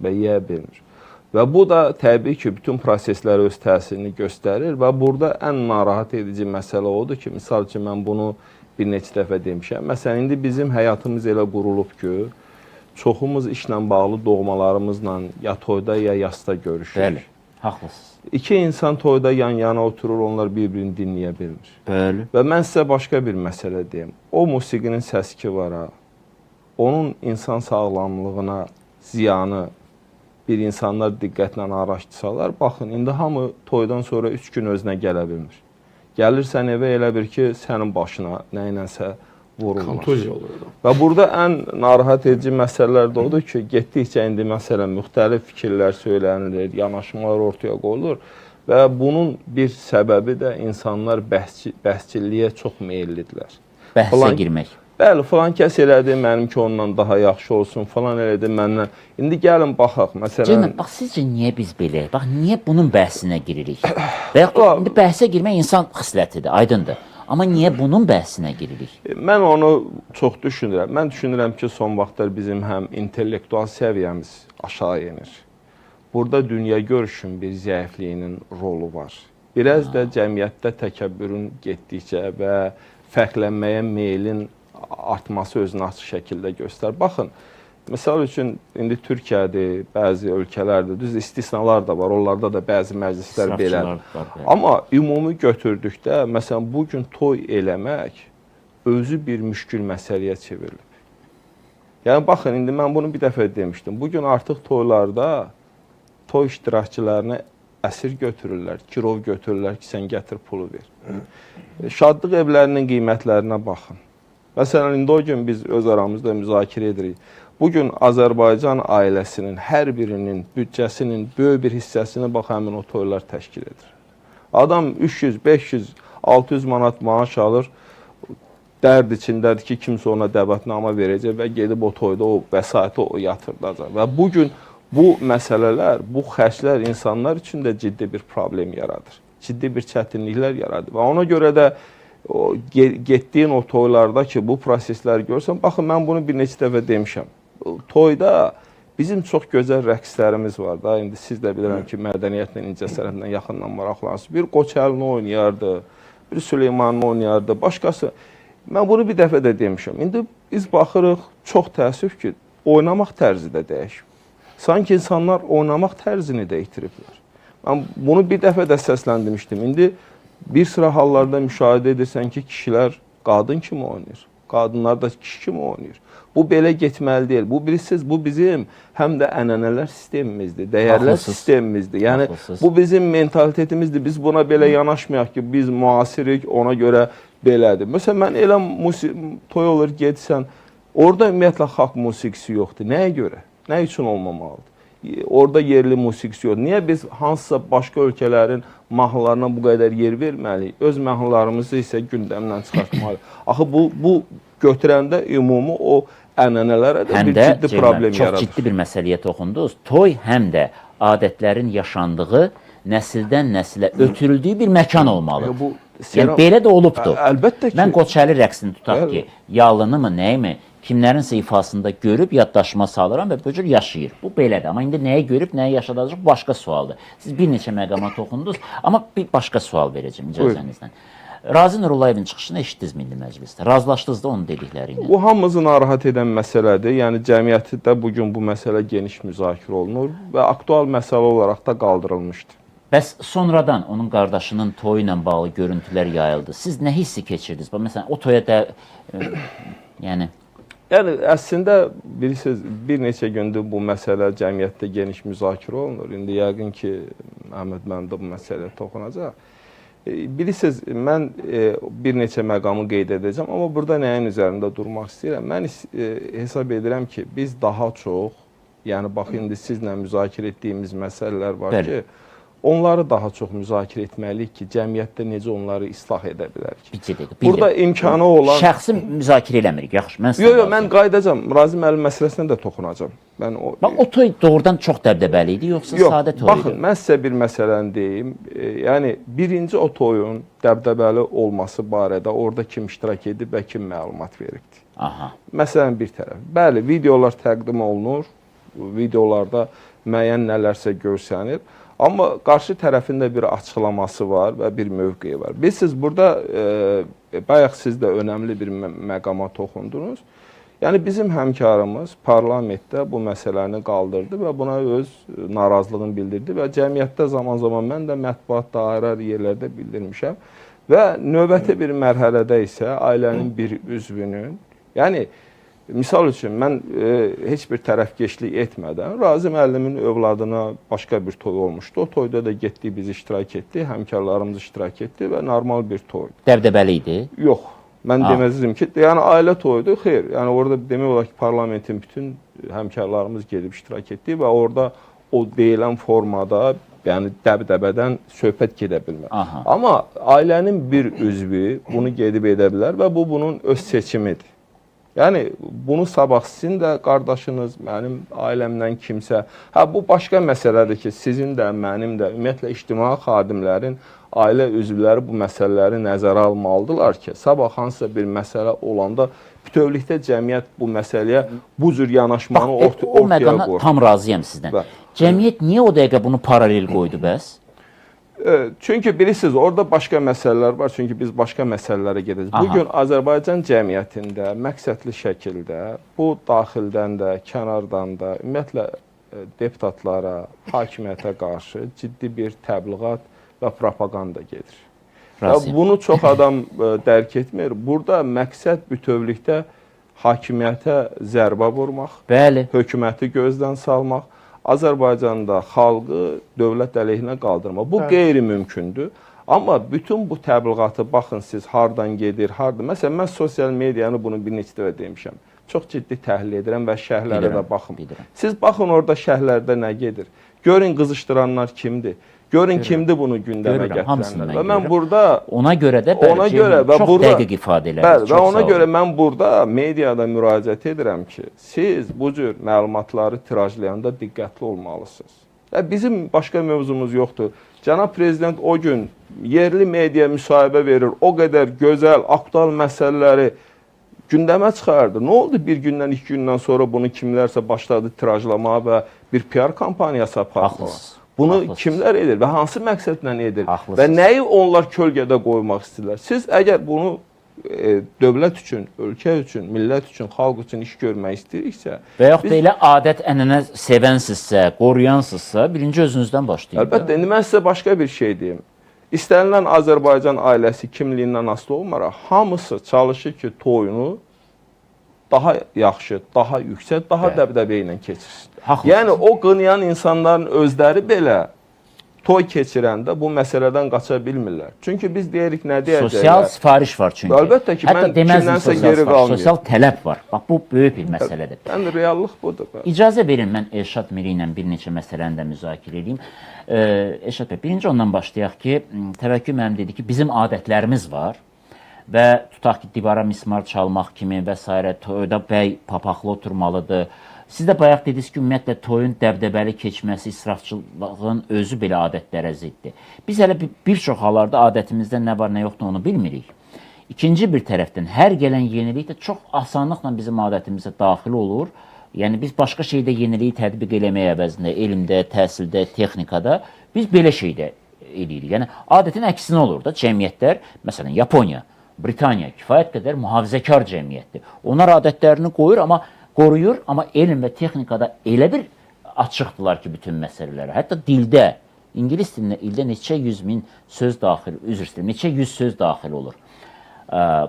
və yeyə bilmir. Və bu da təbii ki, bütün proseslərə öz təsirini göstərir və burada ən narahat edici məsələ odur ki, misal ki, mən bunu bir neçə dəfə demişəm. Məsələn, indi bizim həyatımız elə qurulub ki, çoxumuz işlə bağlı doğmalarımızla ya toyda, ya yasda görüşür. Bəli, haqlısınız. İki insan toyda yan-yana oturur, onlar bir-birini dinləyə bilmir. Bəli. Və mən sizə başqa bir məsələ deyim. O musiqinin səsi ki var ha, onun insan sağlamlığına ziyanı bir insanlar diqqətlə araşdırsalar, baxın, indi hamı toydan sonra 3 gün özünə gələ bilmir. Gəlirsən evə elə bir ki, sənin başına nəyinəsə vurulmaz. Kontuziya olur. Və burada ən narahat edici məsələlər də odur ki, getdikcə indi məsələn müxtəlif fikirlər söylənilir, yanaşmalar ortaya qoyulur və bunun bir səbəbi də insanlar bəhsçiliyə çox meyillidirlər. Bəhsə girmək. Bəli, falan kəs elədi, mənimki ondan daha yaxşı olsun, falan elədi məndən. İndi gəlin baxaq, məsələn... Ceyhun, bax, sizcə niyə biz beləyik? Bax, niyə bunun bəhsinə giririk? Və yaxud indi bəhsə girmək insan xislətidir, aydındır. Amma niyə bunun bəhsinə giririk? Mən onu çox düşünürəm. Mən düşünürəm ki, son vaxtlar bizim həm intellektual səviyyəmiz aşağı enir. Burada dünya görüşün bir zəifliyinin rolu var. Biraz da cəmiyyətdə təkəbbürün getdikcə və fərqlənməyə meylin artması özünü açıq şəkildə göstər. Baxın, misal üçün, indi Türkiyədir, bəzi ölkələrdir, düz istisnalar da var, onlarda da bəzi məclislər belədir. Amma ümumi götürdükdə, məsələn, bugün toy eləmək özü bir müşkül məsələyə çevrilib. Yəni, baxın, indi mən bunu bir dəfə demişdim. Bugün artıq toylarda toy iştirakçılarını əsir götürürlər, kirov götürürlər ki, sən gətir pulu ver. Şadlıq evlərinin qiymətlərinə baxın. Məsələn, indi o gün biz öz aramızda müzakirə edirik. Bugün Azərbaycan ailəsinin hər birinin büdcəsinin böyük bir hissəsini bax həmin o toylar təşkil edir. Adam 300, 500, 600 manat maaş alır, dərd içindədir ki, kimsə ona dəvətnamə verəcək və gedib o toyda o vəsaiti o yatırdacaq. Və bugün bu məsələlər, bu xərclər insanlar üçün də ciddi bir problem yaradır. Ciddi bir çətinliklər yaradır. Və ona görə də getdiyin o toylarda ki, bu prosesləri görsən, baxın, mən bunu bir neçə dəfə demişəm. Toyda bizim çox gözəl rəqslərimiz var da, indi siz də bilirəm ki, mədəniyyətlə, incəsənətlə yaxından maraqlansınız. Bir Qoçəlini oynayardı, bir Süleymanını oynayardı, başqası. Mən bunu bir dəfə də demişəm. İndi biz baxırıq, çox təəssüf ki, oynamaq tərzi də dəyişib. Sanki insanlar oynamaq tərzini də itiriblər. Mən bunu bir dəfə də səsləndirmişdim. İndi bir sıra hallarda müşahidə edirsən ki, kişilər qadın kimi oynayır. Qadınlar da kişi kimi oynayır. Bu belə getməli deyil. Bu bilirsiniz, bu bizim həm də ənənələr sistemimizdir, dəyərlər Haqlısınız. sistemimizdir. Yəni Haqlısınız. bu bizim mentalitetimizdir. Biz buna belə yanaşmayaq ki, biz müasirik, ona görə belədir. Məsələn, mən elə toy olur, getsən, orada ümumiyyətlə xalq musiqisi yoxdur. Nəyə görə? Nə üçün olmamalıdır? Orada yerli musiqisi yoxdur. Niyə biz hansısa başqa ölkələrin mahnılarına bu qədər yer verməliyik? Öz mahnılarımızı isə gündəmdən çıxartmalıyıq. Axı bu götürəndə ümumi o ənənələrə də Həm bir də ciddi problem çox yaradır. ciddi bir məsələyə toxundunuz. Toy həm də adətlərin yaşandığı, nəsildən nəsilə ötürüldüyü bir məkan olmalı. Bu Yəni belə də olubdu. Əlbəttə ki. Mən Qoçəli rəqsini tutaq Bəli. ki, yalını mı, nəyimi, kimlərinsə ifasında görüb yaddaşıma salıram və bu cür yaşayır. Bu belədir. Amma indi nəyi görüb, nəyi yaşadacaq başqa sualdır. Siz bir neçə məqama toxundunuz, amma bir başqa sual verəcəm icazənizlə. Razi Nurullayevin çıxışını eşitdiniz Milli Məclisdə. Razılaşdınız da onun dedikləri ilə. Bu hamımızı narahat edən məsələdir. Yəni cəmiyyətdə bu gün bu məsələ geniş müzakirə olunur və aktual məsələ olaraq da qaldırılmışdı. Bəs sonradan onun qardaşının toyu ilə bağlı görüntülər yayıldı. Siz nə hissi keçirdiniz? Məsələn, o toya da yəni əslində bilirsiniz, bir neçə gündür bu məsələ cəmiyyətdə geniş müzakirə olunur. İndi yəqin ki, Əhməd müəllim də bu məsələyə toxunacaq. Bilirsiniz, mən bir neçə məqamı qeyd edəcəm, amma burada nəyin üzərində durmaq istəyirəm? Mən hesab edirəm ki, biz daha çox, yəni bax indi sizlə müzakirə etdiyimiz məsələlər var ki, onları daha çox müzakirə etməliyik ki, cəmiyyətdə necə onları islah edə bilərik. bir dəqiqə. Burada imkanı olan... Şəxsi müzakirə eləmirik. Yaxşı, mən Yox, mən qayıdacam. Razi müəllim məsələsinə də toxunacam. Bax, o toy doğrudan çox dəbdəbəli idi, yoxsa sadə toy idi? Baxın, mən sizə bir məsələni deyim. Yəni, birinci o toyun dəbdəbəli olması barədə orada kim iştirak edib və kim məlumat veribdir. Aha. Məsələn, bir tərəf. Bəli, videolar təqdim olunur. Videolarda müəyyən nələrsə görsənir. Amma qarşı tərəfin də bir açıqlaması var və bir mövqeyi var. Bilirsiniz, burada bayaq siz də önəmli bir məqama toxundunuz. Yəni, bizim həmkarımız parlamentdə bu məsələni qaldırdı və buna öz narazılığını bildirdi və cəmiyyətdə zaman-zaman mən də mətbuatda ayrı-ayrı yerlərdə bildirmişəm. Və növbəti bir mərhələdə isə ailənin bir üzvünün, yəni, misal üçün, mən heç bir tərəfkeşlik etmədən Razi müəllimin övladına başqa bir toy olmuşdu. O toyda da getdik, biz iştirak etdik, həmkarlarımız iştirak etdi və normal bir toydu. Dəbdəbəli idi? Yox, mən deməzdim ki, yəni ailə toyudur, xeyr. Yəni orada demək olar ki, parlamentin bütün həmkarlarımız gedib iştirak etdi və orada o deyilən formada, yəni dəbdəbədən söhbət gedə bilmir. Amma ailənin bir üzvü bunu gedib edə bilər və bu bunun öz seçimidir. Yəni, bunu sabah sizin də qardaşınız, mənim ailəmdən kimsə, bu başqa məsələdir ki, sizin də, mənim də, ümumiyyətlə, ictimai xadimlərin, ailə üzvləri bu məsələləri nəzərə almalıdırlar ki, sabah hansısa bir məsələ olanda bütövlükdə cəmiyyət bu məsələyə bu cür yanaşmanı ortaya qoyur. O məqama tam razıyam sizdən. Cəmiyyət niyə o dəqiqə bunu paralel qoydu bəs? Çünki bilirsiniz, orada başqa məsələlər var, çünki biz başqa məsələlərə gedəcəyik. Bugün Azərbaycan cəmiyyətində məqsədli şəkildə bu daxildən də, kənardan da, ümumiyyətlə deputatlara, hakimiyyətə qarşı ciddi bir təbliğat və propaganda gedir. Bunu çox adam dərk etmir. Burada məqsəd bütövlükdə hakimiyyətə zərbə vurmaq, hökuməti gözdən salmaq, Azərbaycanda xalqı dövlət əleyhinə qaldırmaq. Bu qeyri-mümkündür. Amma bütün bu təbliğatı baxın siz hardan gedir, hardan. Məsələn, mən sosial medianı bunu bir neçə dəfə demişəm. Çox ciddi təhlil edirəm və şərhlərə də baxın. Siz baxın orada şərhlərdə nə gedir. Görün qızışdıranlar kimdir. Görün kimdir bunu gündəmə gətirənlər. Və mən burada ona görə də çox dəqiq ifadə elədim. Və ona görə mən burada mediada müraciət edirəm ki, siz bu cür məlumatları tirajlayanda diqqətli olmalısınız. Bizim başqa mövzumuz yoxdur. Cənab Prezident o gün yerli media müsahibə verir, o qədər gözəl, aktual məsələləri gündəmə çıxardı. Nə oldu bir gündən, 2 gündən sonra bunu kimlərsə başladı tirajlamağa və bir PR kampaniyası aparmağa? Bunu kimlər edir və hansı məqsədlə edir? Və nəyi onlar kölgədə qoymaq istəyirlər? Siz əgər bunu dövlət üçün, ölkə üçün, millət üçün, xalq üçün iş görmək istəyiriksə... Və yaxud da elə adət ənənə sevənsizsə, qoruyansızsa, birinci özünüzdən başlayın. Əlbəttə, indi mən sizə başqa bir şey deyim. İstənilən Azərbaycan ailəsi kimliyindən asılı olmaraq, hamısı çalışır ki, toyunu daha yaxşı, daha yüksək, daha Bəli. dəbdəbə ilə keçirsin. Haqlısınız. Yəni o qınayan insanların özləri belə toy keçirəndə bu məsələdən qaça bilmirlər. Çünki biz deyirik nə deyəcəklər? Sosial sifariş var çünki. Əlbəttə ki, Hətta mən deməzdim kimdənsə sosial geri sifariş, qalmıyorum. sosial tələb var. Bax bu böyük bir məsələdir. Yəni reallıq budur. İcazə verin mən Elşad Miri ilə bir neçə məsələni də müzakirə edeyim. Elşad bəy, birinci ondan başlayaq ki, Təvəkkül müəllim dedi ki, bizim adətlərimiz var və tutaq ki, divara mismar çalmaq kimi və s. toyda bəy papaqlı oturmalıdır. Siz də bayaq dediniz ki, ümumiyyətlə toyun dəbdəbəli keçməsi, israfçılığın özü belə adətlərə ziddir. Biz hələ bir çox hallarda adətimizdə nə var, nə yoxdur onu bilmirik. İkinci bir tərəfdən hər gələn yenilik də çox asanlıqla bizim adətimizə daxil olur. Yəni biz başqa şeydə yeniliyi tətbiq eləmək əvəzində, elmdə, təhsildə, texnikada biz belə şeydə eləyirik. Yəni adətin əksinə olur da cəmiyyətlər, məsələn Yaponiya, Britaniya kifayət qədər mühafizəkar cəmiyyətdir. Onlar adətlərini qoruyur, amma elm və texnikada elə bir açıqdılar ki, bütün məsələlərə. Hətta dildə, ingilis dilində ildə neçə yüz min söz daxil, neçə yüz söz daxil olur.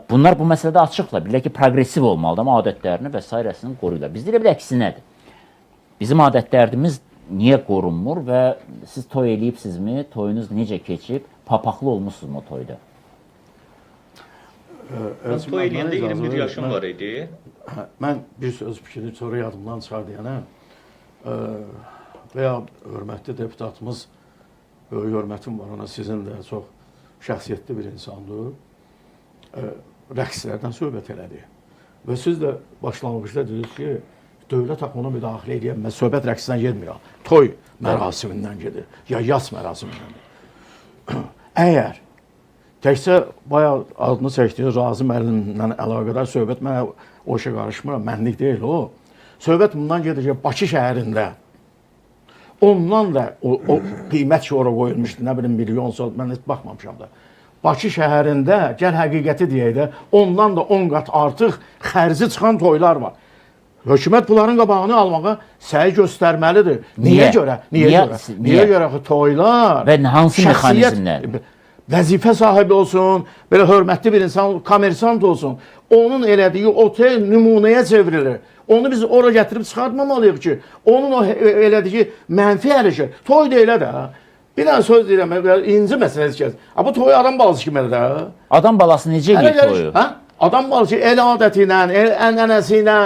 Bunlar bu məsələdə açıqlar. Bilirlər ki, progresiv olmalıdır, amma adətlərini və s. qoruyurlar. Bizdə elə bir əksinədir. Bizim adətlərimiz niyə qorunmur və siz toy eləyibsizmi, toyunuz necə keçib, papaqlı olmuşsunuzmu toyda? Toy eləyəndə 21 yaşım var idi. Mən bir söz fikrini sonra yadımdan çıxar deyənəm. Və ya hörmətli deputatımız, böyük hörmətim var ona, sizin də çox şəxsiyyətli bir insandır. Rəqslərdən söhbət elədi. Və siz də başlanmışda dediniz ki, dövlət haqqı ona müdaxilə edə bilməz. Söhbət rəqsindən getmir. Toy mərasimindən gedir, ya yas mərasimindən. Əgər təkcə bayaq adını çəkdiyiniz Razi müəllimlə əlaqədar söhbət, mənə o işə qarışmıram, mənlik deyil o. Söhbət bundan gedir ki, Bakı şəhərində ondan da o qiymət ki, ora qoyulmuşdu, nə bilim milyon sol, mən heç baxmamışam da. Bakı şəhərində, gəl həqiqəti deyək də, ondan da 10 qat artıq xərci çıxan toylar var. Hökumət bunların qabağını almağa səy göstərməlidir. Niyə görə? Niyə görə ki, toylar və hansı mexanizmlər? Vəzifə sahibi olsun, belə hörmətli bir insan, kommersant olsun. Onun elədiyi otel nümunəyə çevrilir. Onu biz ora gətirib çıxartmamalıyıq ki, onun o elədiyi mənfi hərəkət. Toy da elə də. Bir dənə söz deyirəm, inci məsələsi kəs. Bu toy adam balası kimi elə də. Adam balası necə eləyir toyu? Adam balası el adəti ilə, el ənənəsi ilə,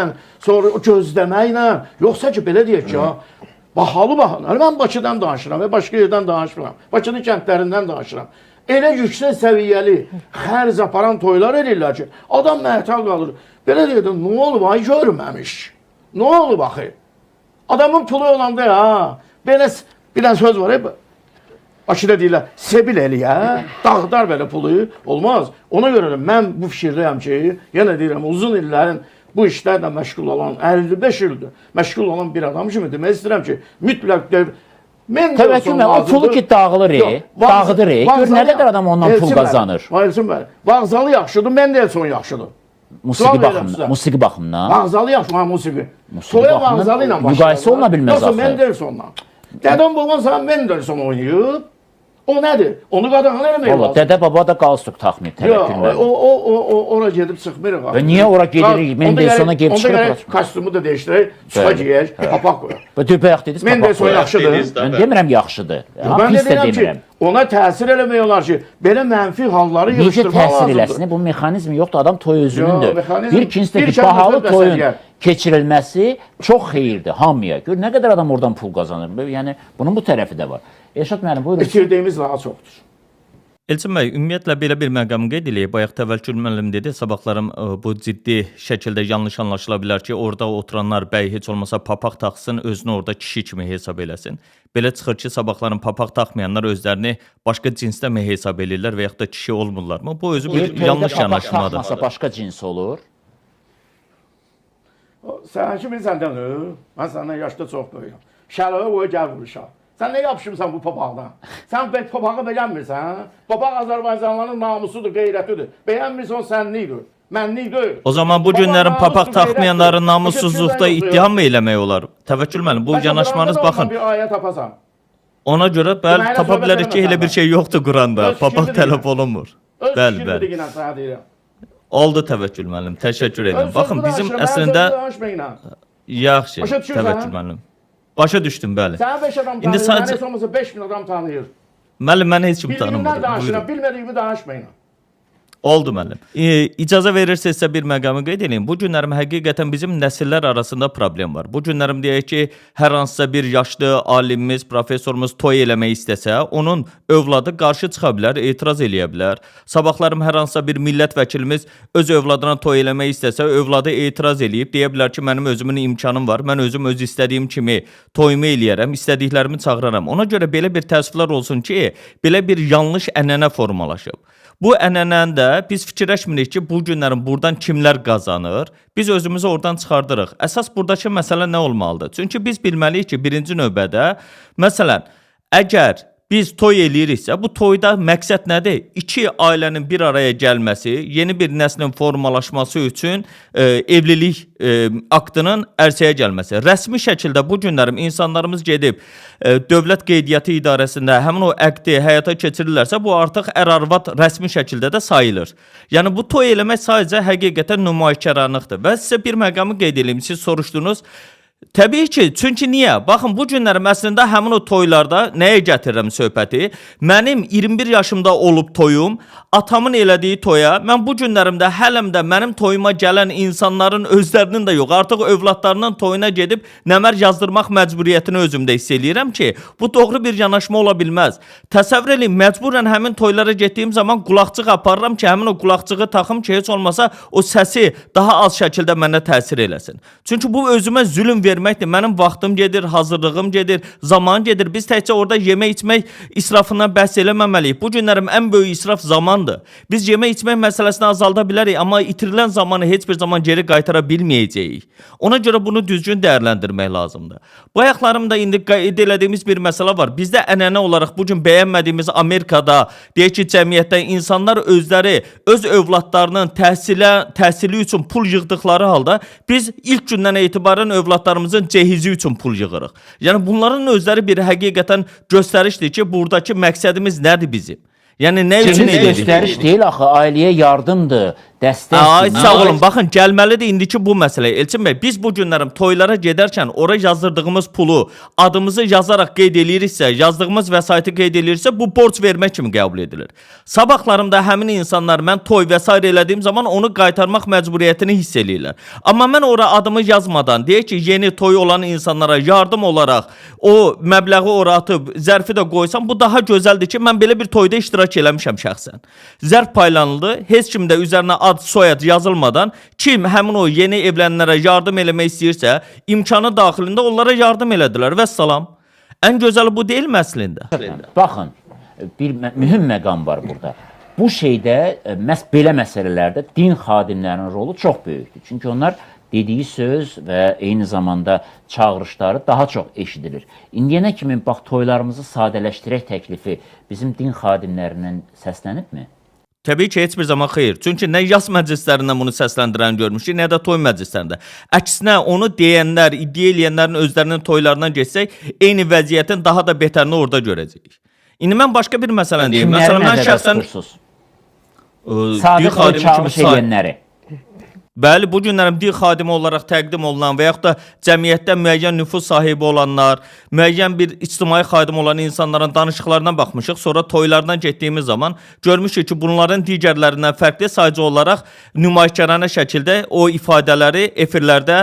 sonra gözləməklə, yoxsa ki, belə deyək ki, bahalı. Mən Bakıdan danışıram və başqa yerdən danışmıram. Bakının kəndlərindən danışıram. Elə yüksək səviyyəli xərc aparan toylar edirlər ki, adam məhtəl qalır. Belə deyirdim, nə olub, ay görməmiş. Nə olub, axı? Adamın pulu olanda ya, belə bir dənə söz var, Bakıda deyirlər, sebil eləyə, dağdar belə pulu olmaz. Ona görə də mən bu fikirdəyəm ki, yenə deyirəm, uzun illərin bu işlərlə məşğul olan, 55 ildir məşğul olan bir adam kimi demək istəyirəm ki, mütləq Təvəkkül o pulu ki dağılır, dağıdır, gör nə qədər adam ondan pul qazanır. Elçin bəy, Vağzalı yaxşıdır, Mendelson yaxşıdır. Musiqi baxımından. Vağzalı yaxşı, musiqi. Toya Vağzalı ilə başlayır. Müqayisə oluna bilməz axı. axı. Yoxsa Mendelsonla. Dədəm baban sana Mendelson oynayıb. O nədir? Onu qadağan eləmək lazım. Dədə baba da qalstuk taxmir Təvəkküllə. Ora gedib çıxmırıq. Və niyə ora gedirik? Mendelsona gedib çıxırıq. Kostyumu da dəyişdirək, suya geyək, papaq qoyaq. Və düpəyaq dediniz, papaq Mendelson qoyaq. yaxşıdır. Mən demirəm yaxşıdır. Mən Pis də deyirəm ki, demirəm. ona təsir eləmək olar ki, belə mənfi halları Necə yığışdırmaq təsir lazımdır. eləsin? Bu mexanizm yoxdur, adam toy özünündür. mexanizm- Bir ikincisi bir ki, bahalı kəlmə toyun məsələ. keçirilməsi çox xeyirdir hamıya. Gör nə qədər adam oradan pul qazanır. Yəni bunun bu tərəfi də var. Elşad müəllim, buyurun. Bitirdiyimiz daha çoxdur. Elçin bəy, ümumiyyətlə belə bir məqam qeyd eləyək. Bayaq Təvəkkül müəllim dedi, sabahlarım bu ciddi şəkildə yanlış anlaşıla bilər ki, orada oturanlar bəy heç olmasa papaq taxsın, özünü orada kişi kimi hesab eləsin. Belə çıxır ki, sabahların papaq taxmayanlar özlərini başqa cinsdə mi hesab eləyirlər və yaxud da kişi olmurlarmı? Bu özü bir yanlış yanaşmadır. Taxmasa başqa cins olur. Sən ki bilsən mən səndən yaşda çox böyüyəm. Şəlağa qoy gəl vuruşaq. Sən nə yapışımsan bu papaqdan? Sən papağı bəyənmirsən? Papaq Azərbaycanlıların namusudur, qeyrətidir. Bəyənmirsən o sənlikdir, mənlik deyil. O zaman bu günlərin papaq taxmayanların namussuzluqda ittiham mı eləmək olar? Təvəkkül müəllim, bu yanaşmanız baxın. Bir ayə tapasan. Ona görə bəli tapa bilərik ki, elə bir şey yoxdur Quranda. Papaq tələb olunmur. Öz Bəli, fikrini bəli. deyirəm sənə deyirəm. Oldu təvəkkül müəllim. Təşəkkür edirəm. Baxın bizim əslində yaxşı. Başa düşürsən, Təvəkkül hə? müəllim. Başa düşdüm, bəli. Sən 5 adam İndi tanıyır, sadəcə- mən olmasa 5000 adam tanıyır. Müəllim məni heç kim Bildiyimdən tanımır. danışıram, bilmədiyimi danışmayın. Oldu müəllim. İcazə verirsinizsə bir məqamı qeyd edeyim. Bu günlərim həqiqətən bizim nəsillər arasında problem var. Bu günlərim deyək ki, hər hansısa bir yaşlı alimimiz, professorumuz toy eləmək istəsə, onun övladı qarşı çıxa bilər, etiraz eləyə bilər. Sabahlarım hər hansısa bir millət vəkilimiz öz övladına toy eləmək istəsə, övladı etiraz eləyib, deyə bilər ki, mənim özümün imkanım var. Mən özüm öz istədiyim kimi toyumu eləyərəm, istədiklərimi çağıraram. Ona görə belə bir təəssüflər olsun ki, belə bir yanlış ənənə formalaşıb. Bu ənənəni də biz fikirləşmirik ki, bu günlərin buradan kimlər qazanır? Biz özümüzü oradan çıxardırıq. Əsas buradakı məsələ nə olmalıdır? Çünki biz bilməliyik ki, birinci növbədə, məsələn, əgər biz toy eləyiriksə, bu toyda məqsəd nədir? İki ailənin bir araya gəlməsi, yeni bir nəslin formalaşması üçün evlilik aktının ərsəyə gəlməsi. Rəsmi şəkildə bu günlərim insanlarımız gedib Dövlət Qeydiyyatı İdarəsində həmin o əqdi həyata keçirirlərsə, bu artıq ər-arvad rəsmi şəkildə də sayılır. Yəni bu toy eləmək sadəcə həqiqətən nümayişkaranlıqdır. Və sizə bir məqamı qeyd edeyim, siz soruşdunuz. Təbii ki, çünki niyə? Baxın, bu günlərim əslində həmin o toylarda nəyə gətirirəm söhbəti? Mənim 21 yaşımda olub toyum, atamın elədiyi toya, mən bu günlərimdə hələm də mənim toyuma gələn insanların özlərinin də yox, artıq övladlarının toyuna gedib nəmər yazdırmaq məcburiyyətini özümdə hiss eləyirəm ki, bu doğru bir yanaşma ola bilməz. Təsəvvür edin, məcburən həmin toylara getdiyim zaman qulaqçıq aparıram ki, həmin o qulaqçığı taxım ki, heç olmasa o səsi daha az şəkildə mənə təsir eləsin. Çünki bu özümə zülm verməkdir. Mənim vaxtım gedir, hazırlığım gedir, zaman gedir. Biz təkcə orada yemək içmək israfından bəhs eləməməliyik. Bu günlərim ən böyük israf zamandır. Biz yemək içmək məsələsini azalda bilərik, amma itirilən zamanı heç bir zaman geri qaytara bilməyəcəyik. Ona görə bunu düzgün dəyərləndirmək lazımdır. Bu ayaqlarımda indi qeyd elədiyimiz bir məsələ var. Bizdə ənənə olaraq bu gün bəyənmədiyimiz Amerikada, deyək ki, cəmiyyətdə insanlar özləri öz övladlarının təhsili üçün pul yığdıqları halda biz ilk gündən etibarən övladlarımızın cehizi üçün pul yığırıq. Yəni bunların özləri bir həqiqətən göstərişdir ki, buradakı məqsədimiz nədir bizim? Yəni nə üçün Cehiz edirik? göstəriş deyil axı, ailəyə yardımdır, dəstəkdir. Sağ olun, baxın, gəlməlidir indiki bu məsələ. Elçin bəy, biz bu günlərim toylara gedərkən ora yazdırdığımız pulu adımızı yazaraq qeyd eləyiriksə, yazdığımız vəsaiti qeyd eləyirsə, bu borc vermək kimi qəbul edilir. Sabahlarımda həmin insanlar mən toy və s. elədiyim zaman onu qaytarmaq məcburiyyətini hiss eləyirlər. Amma mən ora adımı yazmadan, deyək ki, yeni toy olan insanlara yardım olaraq o məbləği ora atıb, zərfi də qoysam, bu daha gözəldir ki, mən belə bir toyda iştirak eləmişəm şəxsən. Zərf paylanıldı, heç kim də üzərinə ad, soyad yazılmadan kim həmin o yeni evlənənlərə yardım eləmək istəyirsə, imkanı daxilində onlara yardım elədilər və salam. Ən gözəli bu deyil əslində. Baxın, bir mühüm məqam var burada. Bu şeydə, məhz belə məsələlərdə din xadimlərinin rolu çox böyükdür. Çünki onlar dediyi söz və eyni zamanda çağırışları daha çox eşidilir. İndiyənə kimi bax, toylarımızı sadələşdirək təklifi bizim din xadimlərindən səslənibmi? Təbii ki, heç bir zaman xeyr. Çünki nə yas məclislərindən bunu səsləndirən görmüşük, nə də toy məclislərində. Əksinə, onu deyənlər, iddia eləyənlərin özlərinin toylarından geçsək, eyni vəziyyətin daha da betərini orada görəcəyik. İndi mən başqa bir məsələn deyim. Məsələn, mən şəxsən sadə toy çağırış edənləri. Bəli, bu günlərim din xadimi olaraq təqdim olunan və yaxud da cəmiyyətdə müəyyən nüfuz sahibi olanlar, müəyyən bir ictimai xadim olan insanların danışıqlarına baxmışıq. Sonra toylardan getdiyimiz zaman görmüşük ki, bunların digərlərindən fərqli sadəcə olaraq nümayişkaranə şəkildə o ifadələri efirlərdə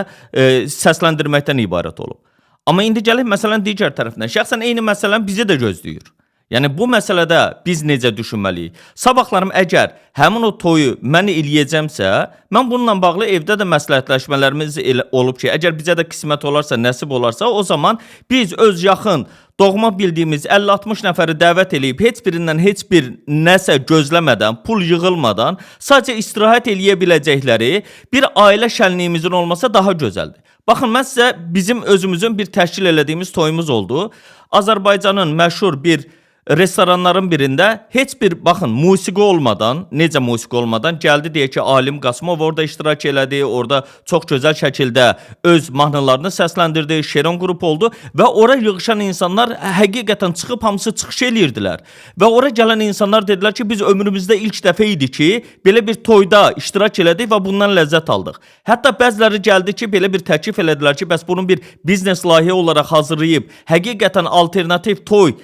səsləndirməkdən ibarət olub. Amma indi gəlib məsələn digər tərəfindən. Şəxsən eyni məsələn bizi də gözləyir. Yəni bu məsələdə biz necə düşünməliyik? Sabahlarım əgər həmin o toyu mən eləyəcəmsə, mən bununla bağlı evdə də məsləhətləşmələrimiz olub ki, əgər bizə də qismət olarsa, nəsib olarsa, o zaman biz öz yaxın, doğma bildiyimiz 50-60 nəfəri dəvət eləyib, heç birindən heç bir nəsə gözləmədən, pul yığılmadan, sadəcə istirahət eləyə biləcəkləri bir ailə şənliyimizin olmasa daha gözəldir. Baxın, mən sizə bizim özümüzün bir təşkil elədiyimiz toyumuz oldu. Azərbaycanın məşhur bir restoranların birində heç bir baxın musiqi olmadan, necə musiqi olmadan gəldi deyək ki, Alim Qasımov orada iştirak elədi, orada çox gözəl şəkildə öz mahnılarını səsləndirdi, Şeron qrup oldu və ora yığışan insanlar həqiqətən çıxıb hamısı çıxış eləyirdilər. Və ora gələn insanlar dedilər ki, biz ömrümüzdə ilk dəfə idi ki, belə bir toyda iştirak elədik və bundan ləzzət aldıq. Hətta bəziləri gəldi ki, belə bir təklif elədilər ki, bəs bunun bir biznes layihə olaraq hazırlayıb, həqiqətən alternativ toy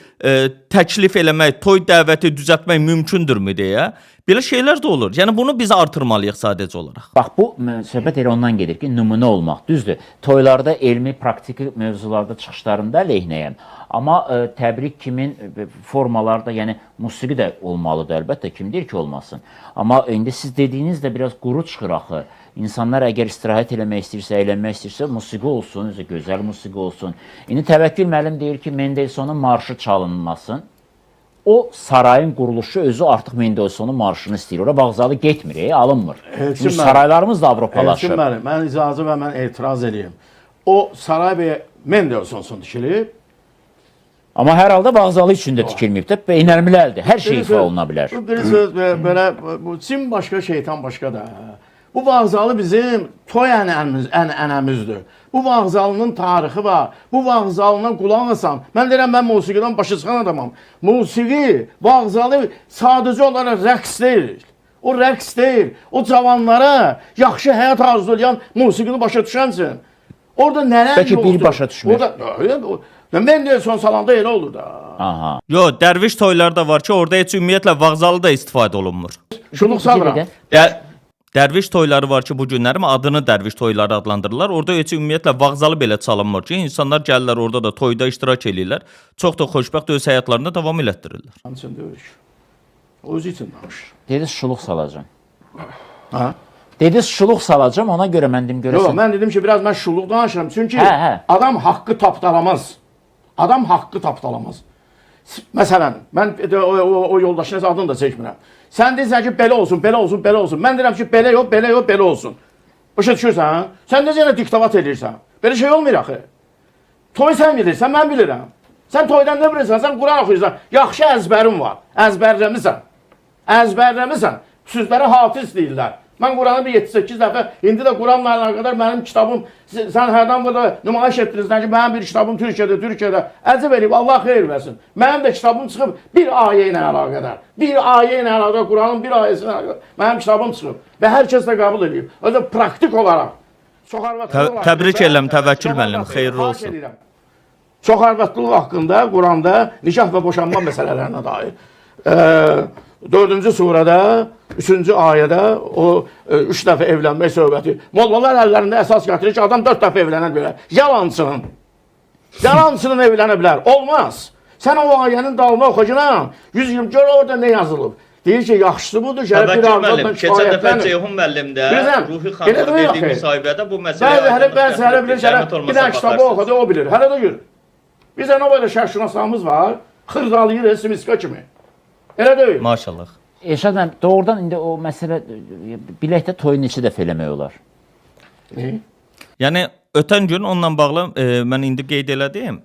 təklif eləmək, toy dəvəti düzəltmək mümkündürmü deyə. Belə şeylər də olur. Yəni bunu biz artırmalıyıq sadəcə olaraq. Bax bu söhbət elə ondan gedir ki, nümunə olmaq. Düzdür. Toylarda elmi, praktiki mövzularda çıxışlarında əleyhinəyəm. Amma təbrik kimin formalarda, yəni musiqi də olmalıdır əlbəttə. Kim deyir ki, olmasın. Amma indi siz dediyiniz də biraz quru çıxır axı. İnsanlar əgər istirahət eləmək istəyirsə, əylənmək istəyirsə, musiqi olsun, gözəl musiqi olsun. İndi Təvəkkül müəllim deyir ki, Mendelssohnun marşı çalınmasın. O sarayın quruluşu özü artıq Mendelssohnun marşını istəyir. Ora vağzalı getmir, alınmır. Çünki saraylarımız da Avropalaşır. Elçin müəllim, mən icazə və mən etiraz edeyim. O saray və Mendelssohn tikilib. Amma hər halda vağzalı içində tikilməyib də, beynəlmiləldir. Hər şey ifa oluna bilər. Bir söz belə, bu cin başqa, şeytan başqa da. Bu vağzalı bizim toy ənəmizdir. Bu vağzalının tarixi var. Bu vağzalından qulaq asam. Mən deyirəm, mən musiqidən başa çıxan adamam. Musiqi, vağzalı sadəcə olaraq rəqs deyil. O rəqs deyil. O cavanlara yaxşı həyat arzulayan musiqini başa düşənsin. Orada nələr yoxdur? Bəlkə bir başa düşmür. Mendelssohn salanda elə olur da. Aha. Yo, dərviş toyları da var ki, orada heç ümumiyyətlə vağzalı da istifadə olunmur. Şuluq sabıram. Dərviş toyları var ki, bu günlərim adını dərviş toyları adlandırırlar. Orada heç ümumiyyətlə vağzalı belə çalınmır ki, insanlar gəlirlər orada da toyda iştirak eləyirlər. Çox da xoşbəxt öz həyatlarını davam elətdirirlər. Həmçində öyrük. O özü üçün danışır. Dediniz şuluq salacağım. Ha? Dediniz şuluq salacağım, ona görə mən dedim görəsən. Yox, mən dedim ki, biraz mən şuluq danışıram. Çünki Hə. adam haqqı tapdalamaz. Adam haqqı tapdalamaz. Məsələn, mən o yoldaşınız adını da çəkmirəm. Sən deyirsən ki, belə olsun, belə olsun, belə olsun. Mən deyirəm ki, belə yox, belə yox, belə olsun. Başa düşürsən? Sən necə diktavat edirsən? Belə şey olmur axı. Toy sən bilirsən, mən bilirəm. Sən toydan nə bilirsən? Sən Quran oxuyursan. Yaxşı əzbərin var. Əzbərləmisən. Əzbərləmisən. Sözləri hafiz deyirlər. Mən Quranı bir 7-8 dəfə, indi də Quranla əlaqədar mənim kitabım, sən hərdən burada nümayiş etdirinizdən ki, mənim bir kitabım Türkiyədə, əcəb eləyib, Allah xeyir versin. Mənim də kitabım çıxıb bir ayə ilə əlaqədar. Bir ayə ilə əlaqədar, Quranın bir ayəsi ilə əlaqədar. Mənim kitabım çıxıb və hər kəs də qəbul edib. Özü praktik olaraq. Təbrik edirəm, Təvəkkül müəllim, xeyirli olsun. Çox arvadlıq haqqında Quranda nikah və boşanma məsələlərinə dair. 4-cü surədə, 3-cü ayədə o 3 dəfə evlənmək söhbəti. Mollalar əllərində əsas gətirir ki, adam 4 dəfə evlənə bilər. Yalansın. Yalansın evlənə bilər. Olmaz. Sən o ayənin dalına oxucunam. 120 gör orada nə yazılıb. Deyir ki, yaxşısı budur. Təvəkkül müəllim, keçən dəfə Ceyhun müəllim də Ruhi xanımla verdiyi müsahibədə bu məsələyə bir dənə kitabı oxudu, o bilir. Hələ də gör. Bizə nə qədər şərhşünaslarımız var. Xırdalayır, Simiska kimi. Elə deyil. Maşallah. Elşad müəllim, doğrudan indi o məsələ biləkdə toyu neçə dəfə eləmək olar? Yəni ötən gün onunla bağlı mən indi qeyd elədim.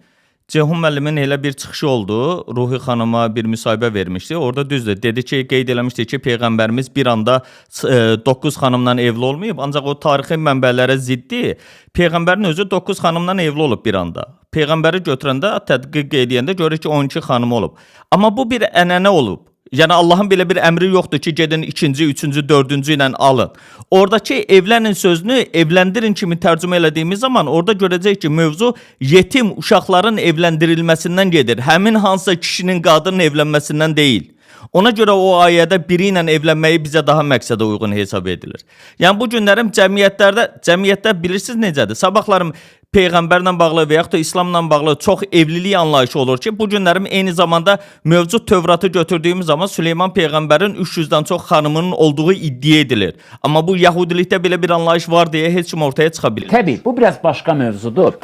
Ceyhun müəllimin elə bir çıxışı oldu. Ruhi xanıma bir müsahibə vermişdi. Orada düzdür. Dedi ki, qeyd eləmişdi ki, Peyğəmbərimiz bir anda 9 xanımla evli olmayıb. Ancaq o tarixi mənbələrə ziddi. Peyğəmbərin özü 9 xanımla evli olub bir anda. Peyğəmbəri götürəndə, tədqiq edəndə görür ki, 12 xanım olub. Amma bu bir ənənə olub. Yəni Allahın belə bir əmri yoxdur ki, gedin 2-ci, 3-cü, 4-cü ilə alın. Oradakı evlənin sözünü evləndirin kimi tərcümə elədiyimiz zaman orada görəcək ki, mövzu yetim uşaqların evləndirilməsindən gedir. Həmin hansısa kişinin qadının evlənməsindən deyil. Ona görə o ayədə biri ilə evlənməyi bizə daha məqsədə uyğun hesab edilir. Yəni bu günlərim cəmiyyətdə bilirsiniz necədir? Sabahlarım Peyğəmbərlə bağlı və yaxud da İslamla bağlı çox evlilik anlayışı olur ki, bu günlərim eyni zamanda mövcud Tövratı götürdüyümüz zaman Süleyman Peyğəmbərin 300-dən çox xanımının olduğu iddia edilir. Amma bu Yahudilikdə belə bir anlayış var deyə heç kim ortaya çıxa bilmir. Təbii, bu biraz başqa mövzudur.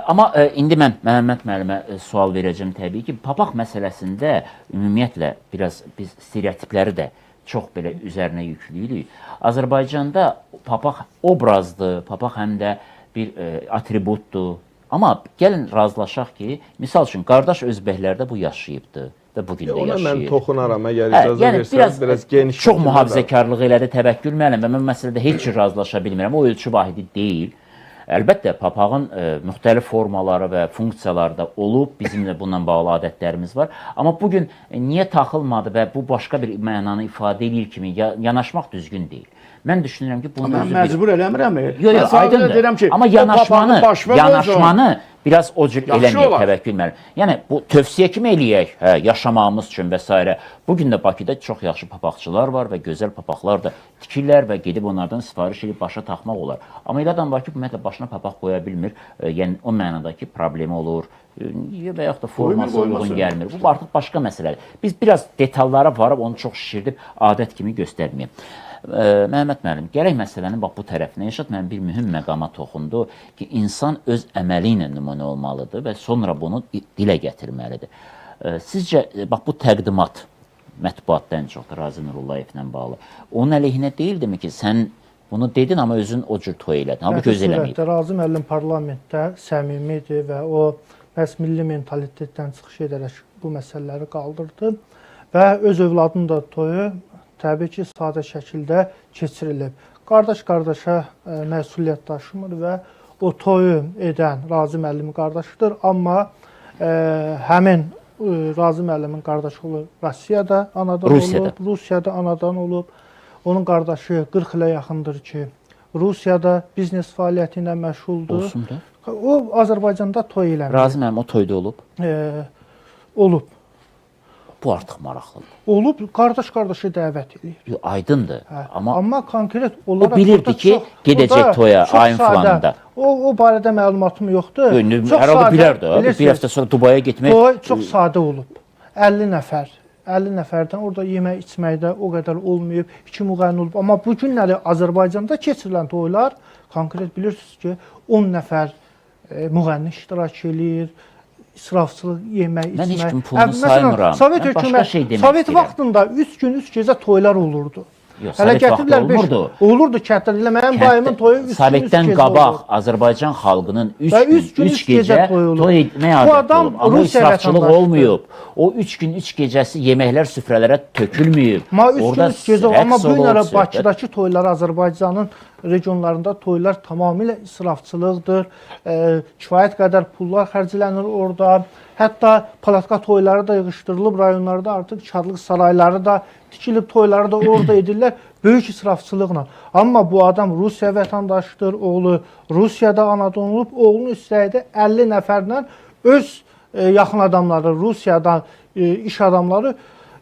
Amma indi mən Məhəmməd müəllimə sual verəcəm təbii ki, papaq məsələsində ümumiyyətlə biraz biz stereotipləri də çox belə üzərinə yükləyirik. Azərbaycanda papaq obrazdır, papaq həm də bir atributdur. Amma gəlin razılaşaq ki, misal üçün qardaş özbəklərdə bu yaşayıbdır. və bu gün də Ona mən yaşayır. toxunaram, əgər Hə, icazə yəni biraz geniş. çox şəkildə mühafizəkarlıq elədi Təvəkkül müəllim və mən məsələdə heç cür razılaşa bilmirəm. O ölçü vahidi deyil. Əlbəttə, papağın müxtəlif formaları və funksiyaları da olub, bizim də bununla bağlı adətlərimiz var. Amma bugün niyə taxılmadı və bu başqa bir mənanı ifadə edir kimi yanaşmaq düzgün deyil. Mən düşünürəm ki, bunun Mən özü məcbur eləmirəm. Yox, aydındır. Amma yanaşmanı biraz o cür eləməyək Təvəkkül müəllim. Yəni bu tövsiyə kimi eləyək, hə, yaşamağımız üçün və s. Bu gün də Bakıda çox yaxşı papaqçılar var və gözəl papaqlar da tikirlər və gedib onlardan sifariş edib başa taxmaq olar. Amma elə adam var ki, ümumiyyətlə başına papaq qoya bilmir. Yəni o mənadakı problemi olur və yaxud da forması uyğun gəlmir. Bu artıq başqa məsələdir. Biz biraz detallara varıb onu çox şişirdib adət kimi göstərməyək. Məhəmməd müəllim, gərək məsələnin bax bu tərəfinə Yaşad müəllim bir mühüm məqama toxundu ki, insan öz əməli ilə nümunə olmalıdır və sonra bunu dilə gətirməlidir. Sizcə, bax bu təqdimat mətbuatda ən çox da Razi Nurullayevlə bağlı, onun əleyhinə deyildimi ki, sən bunu dedin, amma özün o cür toy elədin, halbuki öz eləməyib. Razi müəllim parlamentdə səmimidir və o məhz milli mentalitetdən çıxış edərək bu məsələləri qaldırdı və öz övladının da toyu təbii ki, sadə şəkildə keçirilib. Qardaş-qardaşa məsuliyyət daşımır və o toyu edən Razi müəllimin qardaşıdır. Amma həmin Razi müəllimin qardaşı olub Rusiyada anadan olub, Rusiyada anadan olub. Onun qardaşı 40 ilə yaxındır ki, Rusiyada biznes fəaliyyəti ilə məşğuldur. Olsun da. O Azərbaycanda toy eləmir. Razi müəllim o toyda olub? Olub. Bu artıq maraqlıdır. Olub, qardaş-qardaşı dəvət edir. Aydındır. Amma konkret olaraq... O bilirdi ki, gedəcək toya ayın filanında. O barədə məlumatım yoxdur. Hər halda bilərdi. Bir həftə sonra Dubaya getmək... Toy çox sadə olub. 50 nəfər. 50 nəfərdən orada yemək içməkdə o qədər olmayıb, 2 müğənni olub. Amma bu günləri Azərbaycanda keçirilən toylar, konkret bilirsiniz ki, 10 nəfər müğənni iştirak edir, israfçılıq, yemək, içmək. Mən heç kim pulunu saymıram. Mən başqa şey demək Sovet vaxtında 3 gün, 3 gecə toylar olurdu. Yox, Sovet vaxtı olmurdu. Olurdu kənddə. Mənim dayımın toyu 3 gün, 3 gecə Sovetdən qabaq Azərbaycan xalqının 3 gün, 3 gecə toy etmək adəti olub. Amma israfçılıq olmayıb. O 3 gün, 3 gecəsi yeməklər süfrələrə tökülməyib. Amma 3 gün, 3 gecə, amma bu günlərə Bakıdakı toylar, Azərbaycanın regionlarında toylar tamamilə israfçılıqdır. Kifayət qədər pullar xərclənir orada. Hətta palatka toyları da yığışdırılıb, rayonlarda artıq şadlıq sarayları da tikilib, toyları da orada edirlər böyük israfçılıqla. Amma bu adam Rusiya vətəndaşıdır, oğlu Rusiyada anadan olub, oğlunun üstəyidə 50 nəfərlə öz yaxın adamları, Rusiyadan iş adamları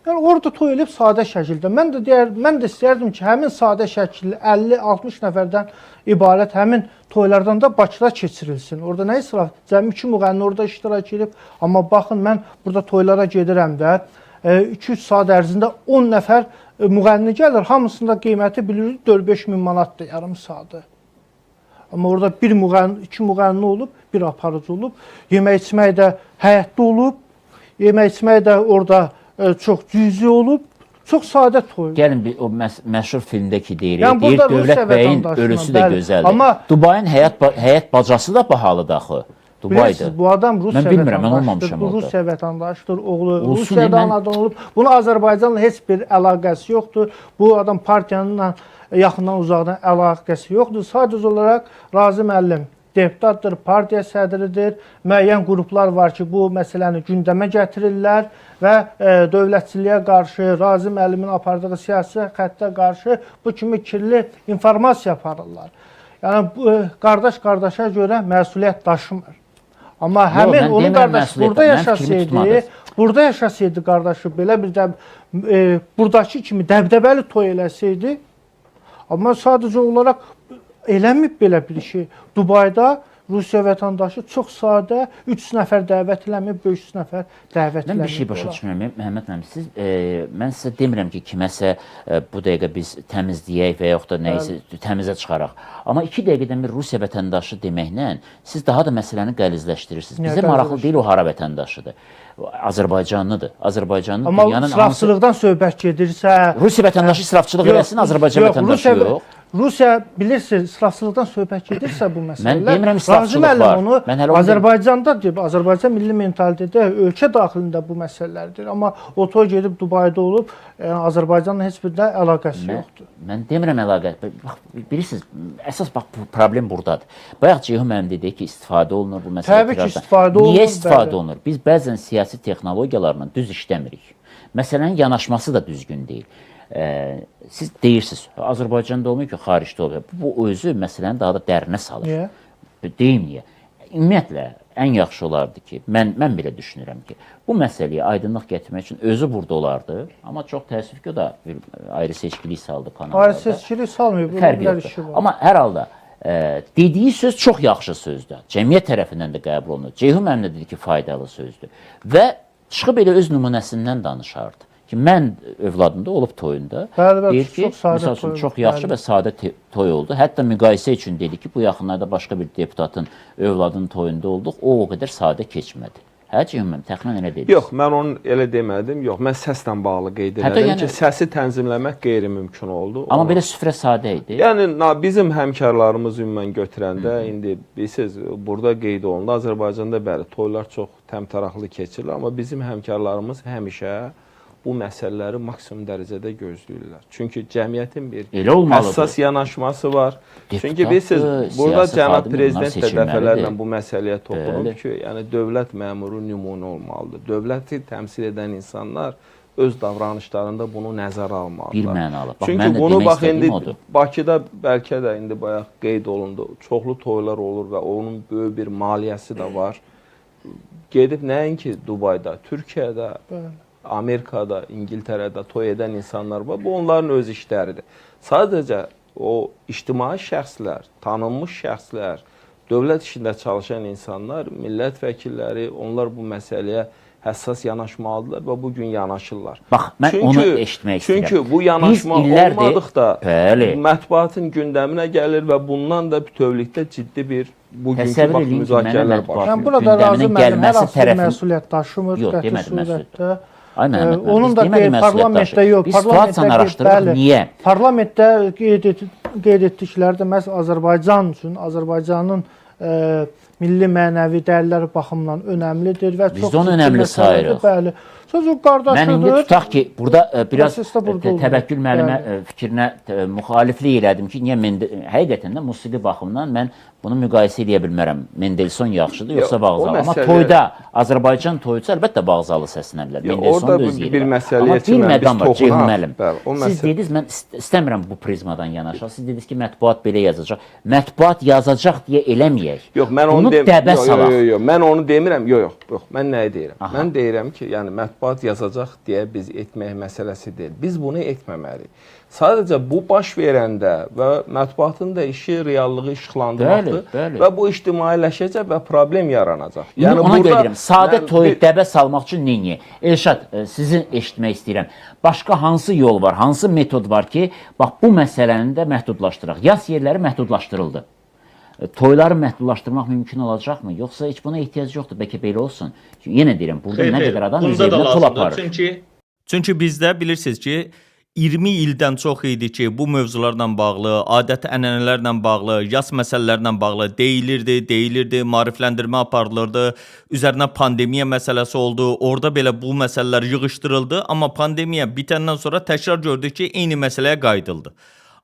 yəni orada toy edib sadə şəkildə. Mən də istərdim ki, həmin sadə şəkildə 50-60 nəfərdən ibarət həmin toylardan da Bakıda keçirilsin. Orada nə israf? Cəmi 2 müğənni orada iştirak edib. Amma baxın, mən burada toylara gedirəm də 2-3 saat ərzində 10 nəfər müğənni gəlir. Hamısında qiyməti bilirik 4-5 min manatdır yarım saatı. Amma orada 1 müğənni, 2 müğənni olub, 1 aparıcı olub. Yemək içmək də həyətdə olub. Yemək içmək də orada çox cüzi olub, çox sadə toy. Gəlin o məşhur filmdəki deyir, Yəni, deyir Dövlət bəyin ölüsü də gözəldir. Amma Dubayın həyat bacası da bahalıdır axı. Dubaydır. Bu adam Rusiya vətəndaşıdır, Rusiya vətəndaşıdır, oğlu Rusiyada anadan olub. Bunun Azərbaycanla heç bir əlaqəsi yoxdur. Bu adam partiyanla yaxından uzaqdan əlaqəsi yoxdur. Sadəcə olaraq Razi müəllim deputatdır, partiya sədridir. Müəyyən qruplar var ki, bu məsələni gündəmə gətirirlər və dövlətçiliyə qarşı, Razi müəllimin apardığı siyasi xəttə qarşı bu kimi kirli informasiya aparırlar. Yəni, qardaş-qardaşa görə məsuliyyət daşımır. Amma həmin onun qardaşı burada yaşasaydı qardaşı, belə bir buradakı kimi dəbdəbəli toy eləsəydi, amma sadəcə olaraq eləməyib belə bir şey. Dubayda Rusiya vətəndaşı çox sadə 3 nəfər dəvət eləməyib, 500 nəfər dəvət eləməyib. Mən bir şey başa düşmürəm, Məhəmməd müəllim. Mən sizə demirəm ki, kiməsə bu dəqiqə biz təmizləyək və yaxud da nəyisə təmizə çıxaraq. Amma 2 dəqiqədən bir Rusiya vətəndaşı deməklə siz daha da məsələni qəlizləşdirirsiniz. Bizə maraqlı deyil o hara vətəndaşıdır. Azərbaycanlıdır. Azərbaycanlı dünyanın hamısı... Amma israfçılıqdan söhbət gedirsə... Rusiya vətəndaşı israfçılıq eləsin, Azərbaycan vətəndaşı yox. Rusiya bilirsiniz, israfçılıqdan söhbət gedirsə bu məsələlər. Mən demirəm Razi israfçılıq müəllim var. onu Mən hələ onu Azərbaycanda deyib, Azərbaycan milli mentalitetdə ölkə daxilində bu məsələlərdir. Amma o toy gedib Dubayda olub, yəni Azərbaycanla heç bir də əlaqəsi yoxdur. Mən demirəm əlaqə. Bax, bilirsiniz, əsas bax bu problem burdadır. Bayaq Ceyhun müəllim dedi ki, istifadə olunur bu məsələ. Təbii ki, istifadə olunur. Niyə istifadə bəli. olunur? Biz bəzən siyasi texnologiyalarla düz işləmirik. Məsələnin yanaşması da düzgün deyil. Siz deyirsiniz, Azərbaycanda olmuyor ki, xaricdə oluyor. Bu özü məsələni daha da dərinə salır. Niyə? Deyim niyə? Ümumiyyətlə, ən yaxşı olardı ki, mən belə düşünürəm ki, bu məsələyə aydınlıq gətirmək üçün özü burada olardı. Amma çox təəssüf ki, o da bir ayrı seçkilik saldı kanallarda. Ayrı seçkilik salmıyor, bu Fərqi bir yoxdur. işi var. Amma hər halda dediyi söz çox yaxşı sözdür. Cəmiyyət tərəfindən də qəbul olunur. Ceyhun müəllim də dedi ki, faydalı sözdür. Və çıxıb elə öz nümunəsindən danışardı. Ki, mən övladımda olub toyunda Bəli, deyir ki, çox sadə misal üçün toy, çox yaxşı bəli. və sadə toy oldu. Hətta müqayisə üçün dedi ki, bu yaxınlarda başqa bir deputatın övladının toyunda olduq. O qədər sadə keçmədi. Hə, Ceyhun müəllim, təxminən elə dediniz. Yox, mən onu elə demədim. Yox, mən səslə bağlı qeyd Hətta edirəm yəni- ki, səsi tənzimləmək qeyri-mümkün oldu. Amma belə süfrə sadə idi. Yəni bizim həmkarlarımız ümumən götürəndə indi bilirsiniz, burada qeyd olundu. Azərbaycanda bəli, toylar çox təmtəraqlı keçirilir, amma bizim həmkarlarımız həmişə bu məsələləri maksimum dərəcədə gözləyirlər. Çünki cəmiyyətin bir Elə olmalıdır. həssas yanaşması var. Çünki Deputatdır, bilirsiniz, burada siyasi cənab xadimdir, prezident də bunlar dəfələrlə seçilməlidir. bu məsələyə toxunub Bəli. ki, yəni dövlət məmuru nümunə olmalıdır. Dövləti təmsil edən insanlar öz davranışlarında bunu nəzərə almalıdırlar. Bir mənalı. Bax, Çünki mən də bunu demək bax indi istədiyim odur. Bakıda bəlkə də indi bayaq qeyd olundu. Çoxlu toylar olur və onun böyük bir maliyyəsi də var. Gedib nəinki Dubayda, Türkiyədə, Bəli. Amerikada, İngiltərədə toy edən insanlar var. Bu onların öz işləridir. Sadəcə o ictimai şəxslər, tanınmış şəxslər, dövlət işində çalışan insanlar, millət vəkilləri, onlar bu məsələyə həssas yanaşmalıdırlar və bu gün yanaşırlar. Bax, mən onu eşitmək istəyirəm. Çünki bu yanaşma Biz illərdir- olmadıqda Bəli. mətbuatın gündəminə gəlir və bundan da bütövlükdə ciddi bir bugünkü Təsəvvür bax edin ki, müzakirələr mənə var. Yəni burada razı gündəminin müəllim hər gəlməsi hansı bir tərəfin- məsuliyyət daşımır, Yox, qəti demədim məsuliyyət. surətdə. Ay Məhəmməd müəllim, Onun biz da demədik məsuliyyət parlamentdə daşı. yox, Biz situasiyanı araşdırırıq. Niyə? Parlamentdə qeyd etdikləri də məhz Azərbaycan üçün, Azərbaycanın milli mənəvi dəyərlər baxımından önəmlidir və Biz çox də onu ciddi önəmli məsələdir. sayırıq. Bəli. Sözü Mən indi qardaşıdır. tutaq ki, burada biraz Prosesdə burada olur. Təbəkkül müəllimə Bəli. fikrinə müxaliflik elədim ki, niyə həqiqətən də musiqi baxımından mən bunu müqayisə edə bilmərəm. Mendelson yaxşıdır, yoxsa Yox, Bağzalı. o Amma məsələ- toyda Azərbaycan toyucu əlbəttə Bağzalı səslənə bilər. Yox, Mendelson orada da öz bir yeri var. məsələyə Amma ki, bir mən biz məqam var, Ceyhun toxunaq. müəllim. Bəli, o Siz məsələ- dediniz, mən istəmirəm bu prizmadan yanaşaq. Siz dediniz ki, mətbuat belə yazacaq. Mətbuat yazacaq deyə eləməyək. Yox, mən onu Bunu dəbə salaq. yox, mən onu demirəm. Yox, yox. Mən nəyi deyirəm? Aha. Mən deyirəm ki, yəni mətbuat yazacaq deyə biz etmək məsələsi deyil. Biz bunu etməməliyik. Sadəcə bu baş verəndə və mətbuatın da işi reallığı işıqlandırmaqdır Bəli, bəli. və bu ictimailəşəcək və problem yaranacaq. Yəni ona görə deyirəm, sadə mən toyu bir- dəbə salmaq üçün neyniyək? Elşad, sizi eşitmək istəyirəm. Başqa hansı yol var, hansı metod var ki, bax bu məsələni də məhdudlaşdıraq. Yas yerləri məhdudlaşdırıldı. Toyları məhdudlaşdırmaq mümkün olacaqmı? Yoxsa heç buna ehtiyac yoxdur, bəlkə belə olsun. Çünki yenə deyirəm, burada nə qədər adam öz evinə pul aparır. Çünki bizdə bilirsiniz ki, 20 ildən çox idi ki, bu mövzularla bağlı, adət-ənənələrlə bağlı, yas məsələlərlə bağlı deyilirdi, maarifləndirmə aparılırdı, üzərinə pandemiya məsələsi oldu, orada belə bu məsələlər yığışdırıldı, amma pandemiya bitəndən sonra təkrar gördük ki, eyni məsələyə qayıdıldı.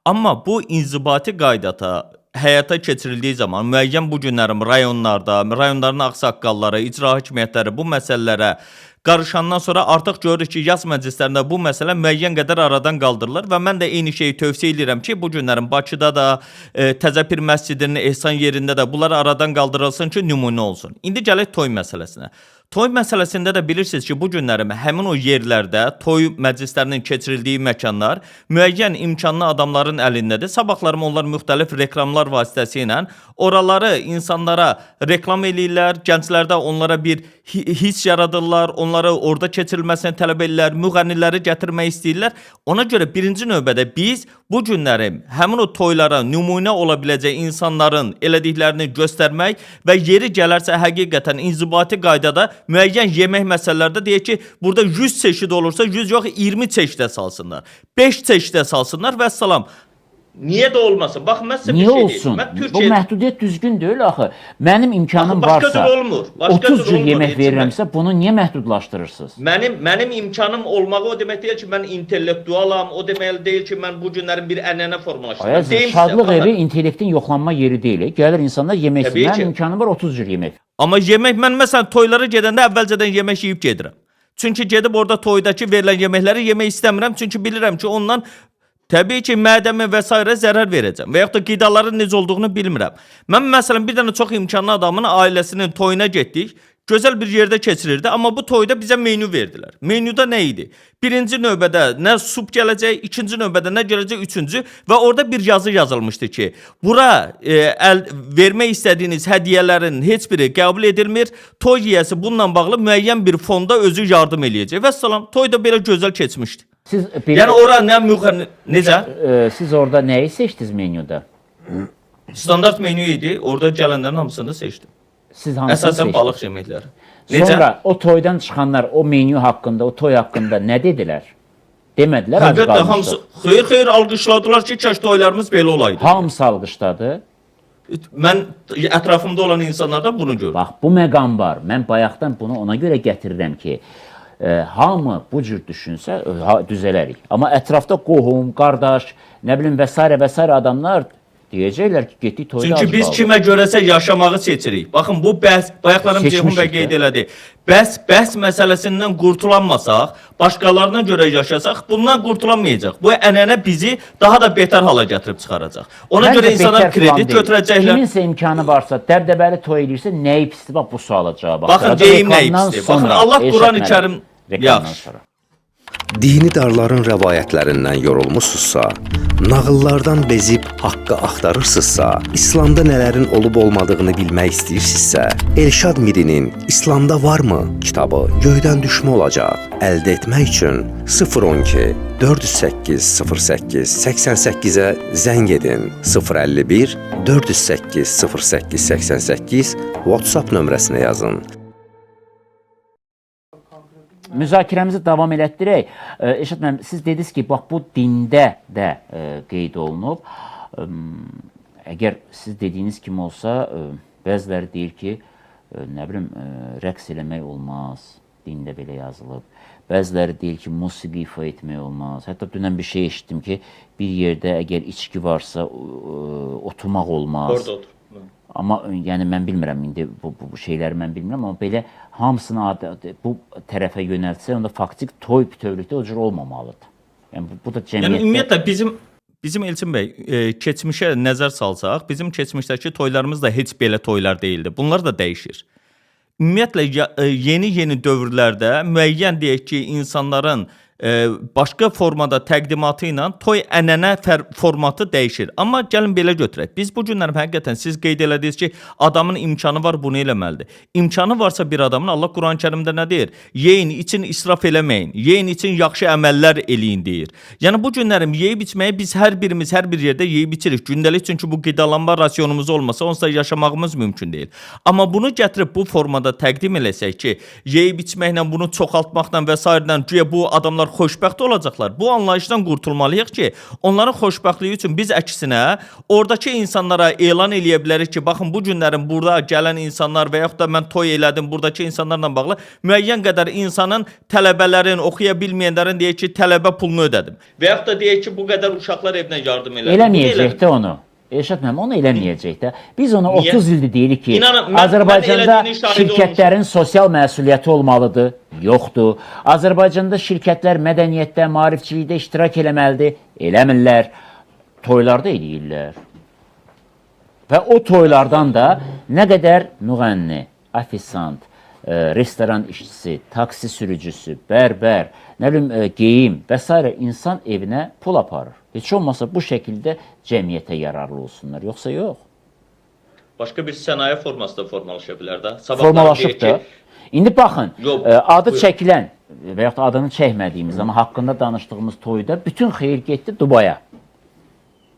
Amma bu inzibati qaydata həyata keçirildiyi zaman müəyyən bu günlərim rayonlarda, rayonların ağsaqqalları, icra hakimiyyətləri bu məsələlərə qarışandan sonra artıq görürük ki, yas məclislərində bu məsələ müəyyən qədər aradan qaldırılır və mən də eyni şeyi tövsiyə edirəm ki, bu günlərin Bakıda da, Təzəpir məscidinin ehsan yerində də bunlar aradan qaldırılsın ki, nümunə olsun. İndi gələk toy məsələsinə. Toy məsələsində də bilirsiniz ki, bu günlərim həmin o yerlərdə toy məclislərinin keçirildiyi məkanlar müəyyən imkanlı adamların əlindədir. Sabahlarım onlar müxtəlif reklamlar vasitəsilə oraları insanlara reklam eləyirlər, gənclərdə onlara bir his yaradırlar, onları orada keçirilməsini tələb edirlər, müğənniləri gətirmək istəyirlər. Ona görə birinci növbədə biz bu günlərim həmin o toylara nümunə ola biləcək insanların elədiklərini göstərmək və yeri gələrsə həqiqətən inzibati qaydada müəyyən yemək məsələlərdə deyək ki, burada 100 çeşid olursa 100 yox 20 çeşidə salsınlar. 5 çeşidə salsınlar və salam. Niye de olmasın? Bakın mən sizə bir Niye şey olsun? deyim. Mən Bu Türkiye məhdudiyyət düzgün deyil axı. Mənim imkanım Başqa varsa, cür olmur. Başqa 30 cür cür olmur yemək deyəcəm mən. verirəmsə, bunu niyə məhdudlaşdırırsınız? Mənim imkanım olmağı o demək deyil ki, mən intellektualam, o demək deyil ki, mən bu günlərin bir ənənə formalaşdırıram. Ayaz, Deyim sizə, şadlıq baxın. evi intellektin yoxlanma yeri deyil. Gəlir insanlar yemək Təbii istəyir. ki. Mənim imkanım var 30 cür yemək. Amma yemək, mən məsələn toylara gedəndə əvvəlcədən yemək yeyib gedirəm. Çünki gedib orada toydakı verilən yeməkləri yemək istəmirəm. Çünki bilirəm ki, ondan təbii ki, mədəmə və s. zərər verəcəm. Və yaxud da qidaların necə olduğunu bilmirəm. Mən məsələn bir dənə çox imkanlı adamın ailəsinin toyuna getdik. Gözəl bir yerdə keçirirdi, amma bu toyda bizə menyu verdilər. Menyuda nə idi? Birinci növbədə nə sup gələcək, ikinci növbədə nə gələcək, üçüncü və orada bir yazı yazılmışdı ki, bura vermək istədiyiniz hədiyyələrin heç biri qəbul edilmir, toy yiyəsi bununla bağlı müəyyən bir fonda özü yardım eləyəcək. Və salam, toy da belə gözəl keçmişdi. Siz belə, Yəni ora nə necə? siz orada nəyi seçdiniz menyuda? Standart menyu idi. Orada gələnlərin hamısını seçdim. Siz hansını Əsasən seçdiniz? balıq yeməkləri. Necə? Sonra o toydan çıxanlar o menyu haqqında, o toy haqqında nə dedilər? Demədilər, ac Əlbəttə hamısı qalmışdı. xeyir alqışladılar ki, kaş toylarımız belə olaydı. Hamısı alqışladı. Mən ətrafımda olan insanlardan bunu gördüm. Bax, bu məqam var. Mən bayaqdan bunu ona görə gətirirəm ki, hamı bu cür düşünsə düzələrik. Amma ətrafda qohum, qardaş, nə bilim və s. adamlar deyəcəklər ki, getdik toyda Çünki biz kimə görəsə yaşamağı seçirik. Baxın bu bəhs, bayaqlarım Ceyhun bəy qeyd elədi. Bəhs məsələsindən qurtulanmasaq, başqalarına görə yaşasaq, bundan qurtulamayacaq. Bu ənənə bizi daha da betər hala gətirib çıxaracaq. Ona Məncə görə insanlar betər plan kredit deyil. götürəcəklər. Kiminsə imkanı varsa, dəbdəbəli toy edirsə, nəyi pisdir? Bax, bu suala cavab Baxın axtaracaq. deyim nəyi Reklamdan pisdir. Baxın sonra, Allah Elşad Quran-ı müəllim, Kərim reklamdan yaxşı. sonra. Dini darların rəvayətlərindən yorulmusunuzsa, nağıllardan bezib haqqı axtarırsınızsa, İslamda nələrin olub olmadığını bilmək istəyirsinizsə, Elşad Mirinin İslamda varmı kitabı göydən düşmə olacaq. Əldə etmək üçün 012 408 08 88-ə zəng edin. 051 408 08 88 WhatsApp nömrəsinə yazın. Müzakirəmizi davam elətdirək. Elşad müəllim, siz dediniz ki, bax bu dində də qeyd olunub. Əgər siz dediyiniz kimi olsa, bəziləri deyir ki, nə bilim, rəqs eləmək olmaz. Dində belə yazılıb. Bəziləri deyir ki, musiqi ifa etmək olmaz. Hətta dünən bir şey eşitdim ki, bir yerdə əgər içki varsa, oturmaq olmaz. Orada otur. Amma yəni mən bilmirəm indi bu şeyləri mən bilmirəm, amma belə hamısını bu tərəfə yönəltsə, onda faktik toy bütövlükdə o cür olmamalıdır. Yəni bu da cəmiyyətdə. Yəni ümumiyyətlə bizim Elçin bəy keçmişə nəzər salsaq, bizim keçmişdəki toylarımız da heç belə toylar deyildi. Bunlar da dəyişir. Ümumiyyətlə yeni dövrlərdə müəyyən deyək ki, insanların başqa formada təqdimatı ilə toy ənənə formatı dəyişir. Amma gəlin belə götürək. Biz bu günlər həqiqətən siz qeyd elədiniz ki, adamın imkanı var, bunu eləməlidir. İmkanı varsa bir adamın, Allah Quran-Kərimdə nə deyir? Yeyin, için israf eləməyin. Yeyin, için yaxşı əməllər eləyin deyir. Yəni bu günlərim yeyib içməyi biz hər birimiz hər bir yerdə yeyib içirik. Gündəlik çünki bu qidalanma rasionumuz olmasa onsuz da yaşamağımız mümkün deyil. Amma bunu gətirib bu formada təqdim eləsək ki, yeyib içməklə, bunu çoxaltmaqla və s. güya bu adamlar xoşbəxt olacaqlar. Bu anlayışdan qurtulmalıyıq ki, onların xoşbəxtliyi üçün biz əksinə oradakı insanlara elan eləyə bilərik ki, baxın bu günlərin burada gələn insanlar və yaxud da mən toy elədim buradakı insanlarla bağlı müəyyən qədər insanın, tələbələrin, oxuya bilməyənlərin deyək ki, tələbə pulunu ödədim. Və yaxud da deyək ki, bu qədər uşaqlar evdən yardım elədim. Eləməyəcək də onu. Elşad müəllim, onu eləməyəcək də. Biz ona Niyə? 30 ildir deyirik ki, İnanın, Azərbaycanda mən elədiyinin şahidi şirkətlərin sosial məsuliyyəti olmalıdır. Yoxdur. Azərbaycanda şirkətlər mədəniyyətdə, maarifçilikdə iştirak eləməlidir. Eləmirlər. Toylarda eləyirlər. Və o toylardan da nə qədər müğənni, afisant, restoran işçisi, taksi sürücüsü, bərbər, nə bilim, geyim və s. insan evinə pul aparır. Heç olmasa bu şəkildə cəmiyyətə yararlı olsunlar, yoxsa yox. Başqa bir sənaye formasında formalaşa bilər də. Formalaşıb da. İndi baxın, Yox, adı buyur. çəkilən və yaxud da adını çəkmədiyimiz, amma haqqında danışdığımız toyda bütün xeyir getdi Dubaya.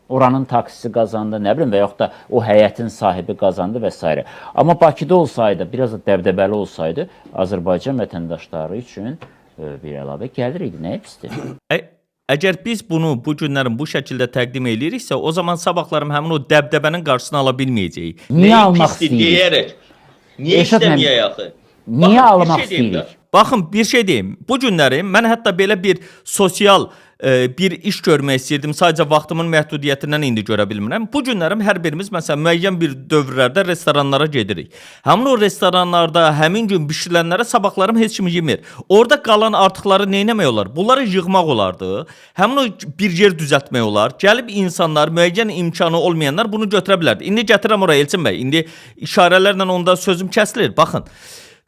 Oranın taksisi qazandı, nə bilim, və yaxud da o həyətin sahibi qazandı və s. Amma Bakıda olsaydı, biraz da dəbdəbəli olsaydı, Azərbaycan vətəndaşları üçün bir əlavə gəlir idi. Nə pisdir? Əgər biz bunu bu günlərin bu şəkildə təqdim eləyiriksə, o zaman sabahlarım həmin o dəbdəbənin qarşısını ala bilməyəcəyik. Niyə almaq pisdir istəyirik? deyərək. Niyə Eşat müəllim, istəməyək axı? Niyə Baxın, bir almaq şey deyim də. istəyirik? Baxın, bir şey deyim. Bu günləri mən hətta belə bir sosial bir iş görmək istəyirdim. Sadəcə vaxtımın məhdudiyyətindən indi görə bilmirəm. Bu günlərim hər birimiz məsələn müəyyən bir dövrlərdə restoranlara gedirik. Həmin o restoranlarda həmin gün bişirilənlərə sabahlarım heç kim yemir. Orada qalan artıqları nə etmək olar? Bunları yığmaq olardı. Həmin o bir yer düzəltmək olar. Gəlib insanlar, müəyyən imkanı olmayanlar bunu götürə bilərdi. İndi gətirəm ora Elçin bəy. İndi işarələrlə onda sözüm kəsilir. Baxın.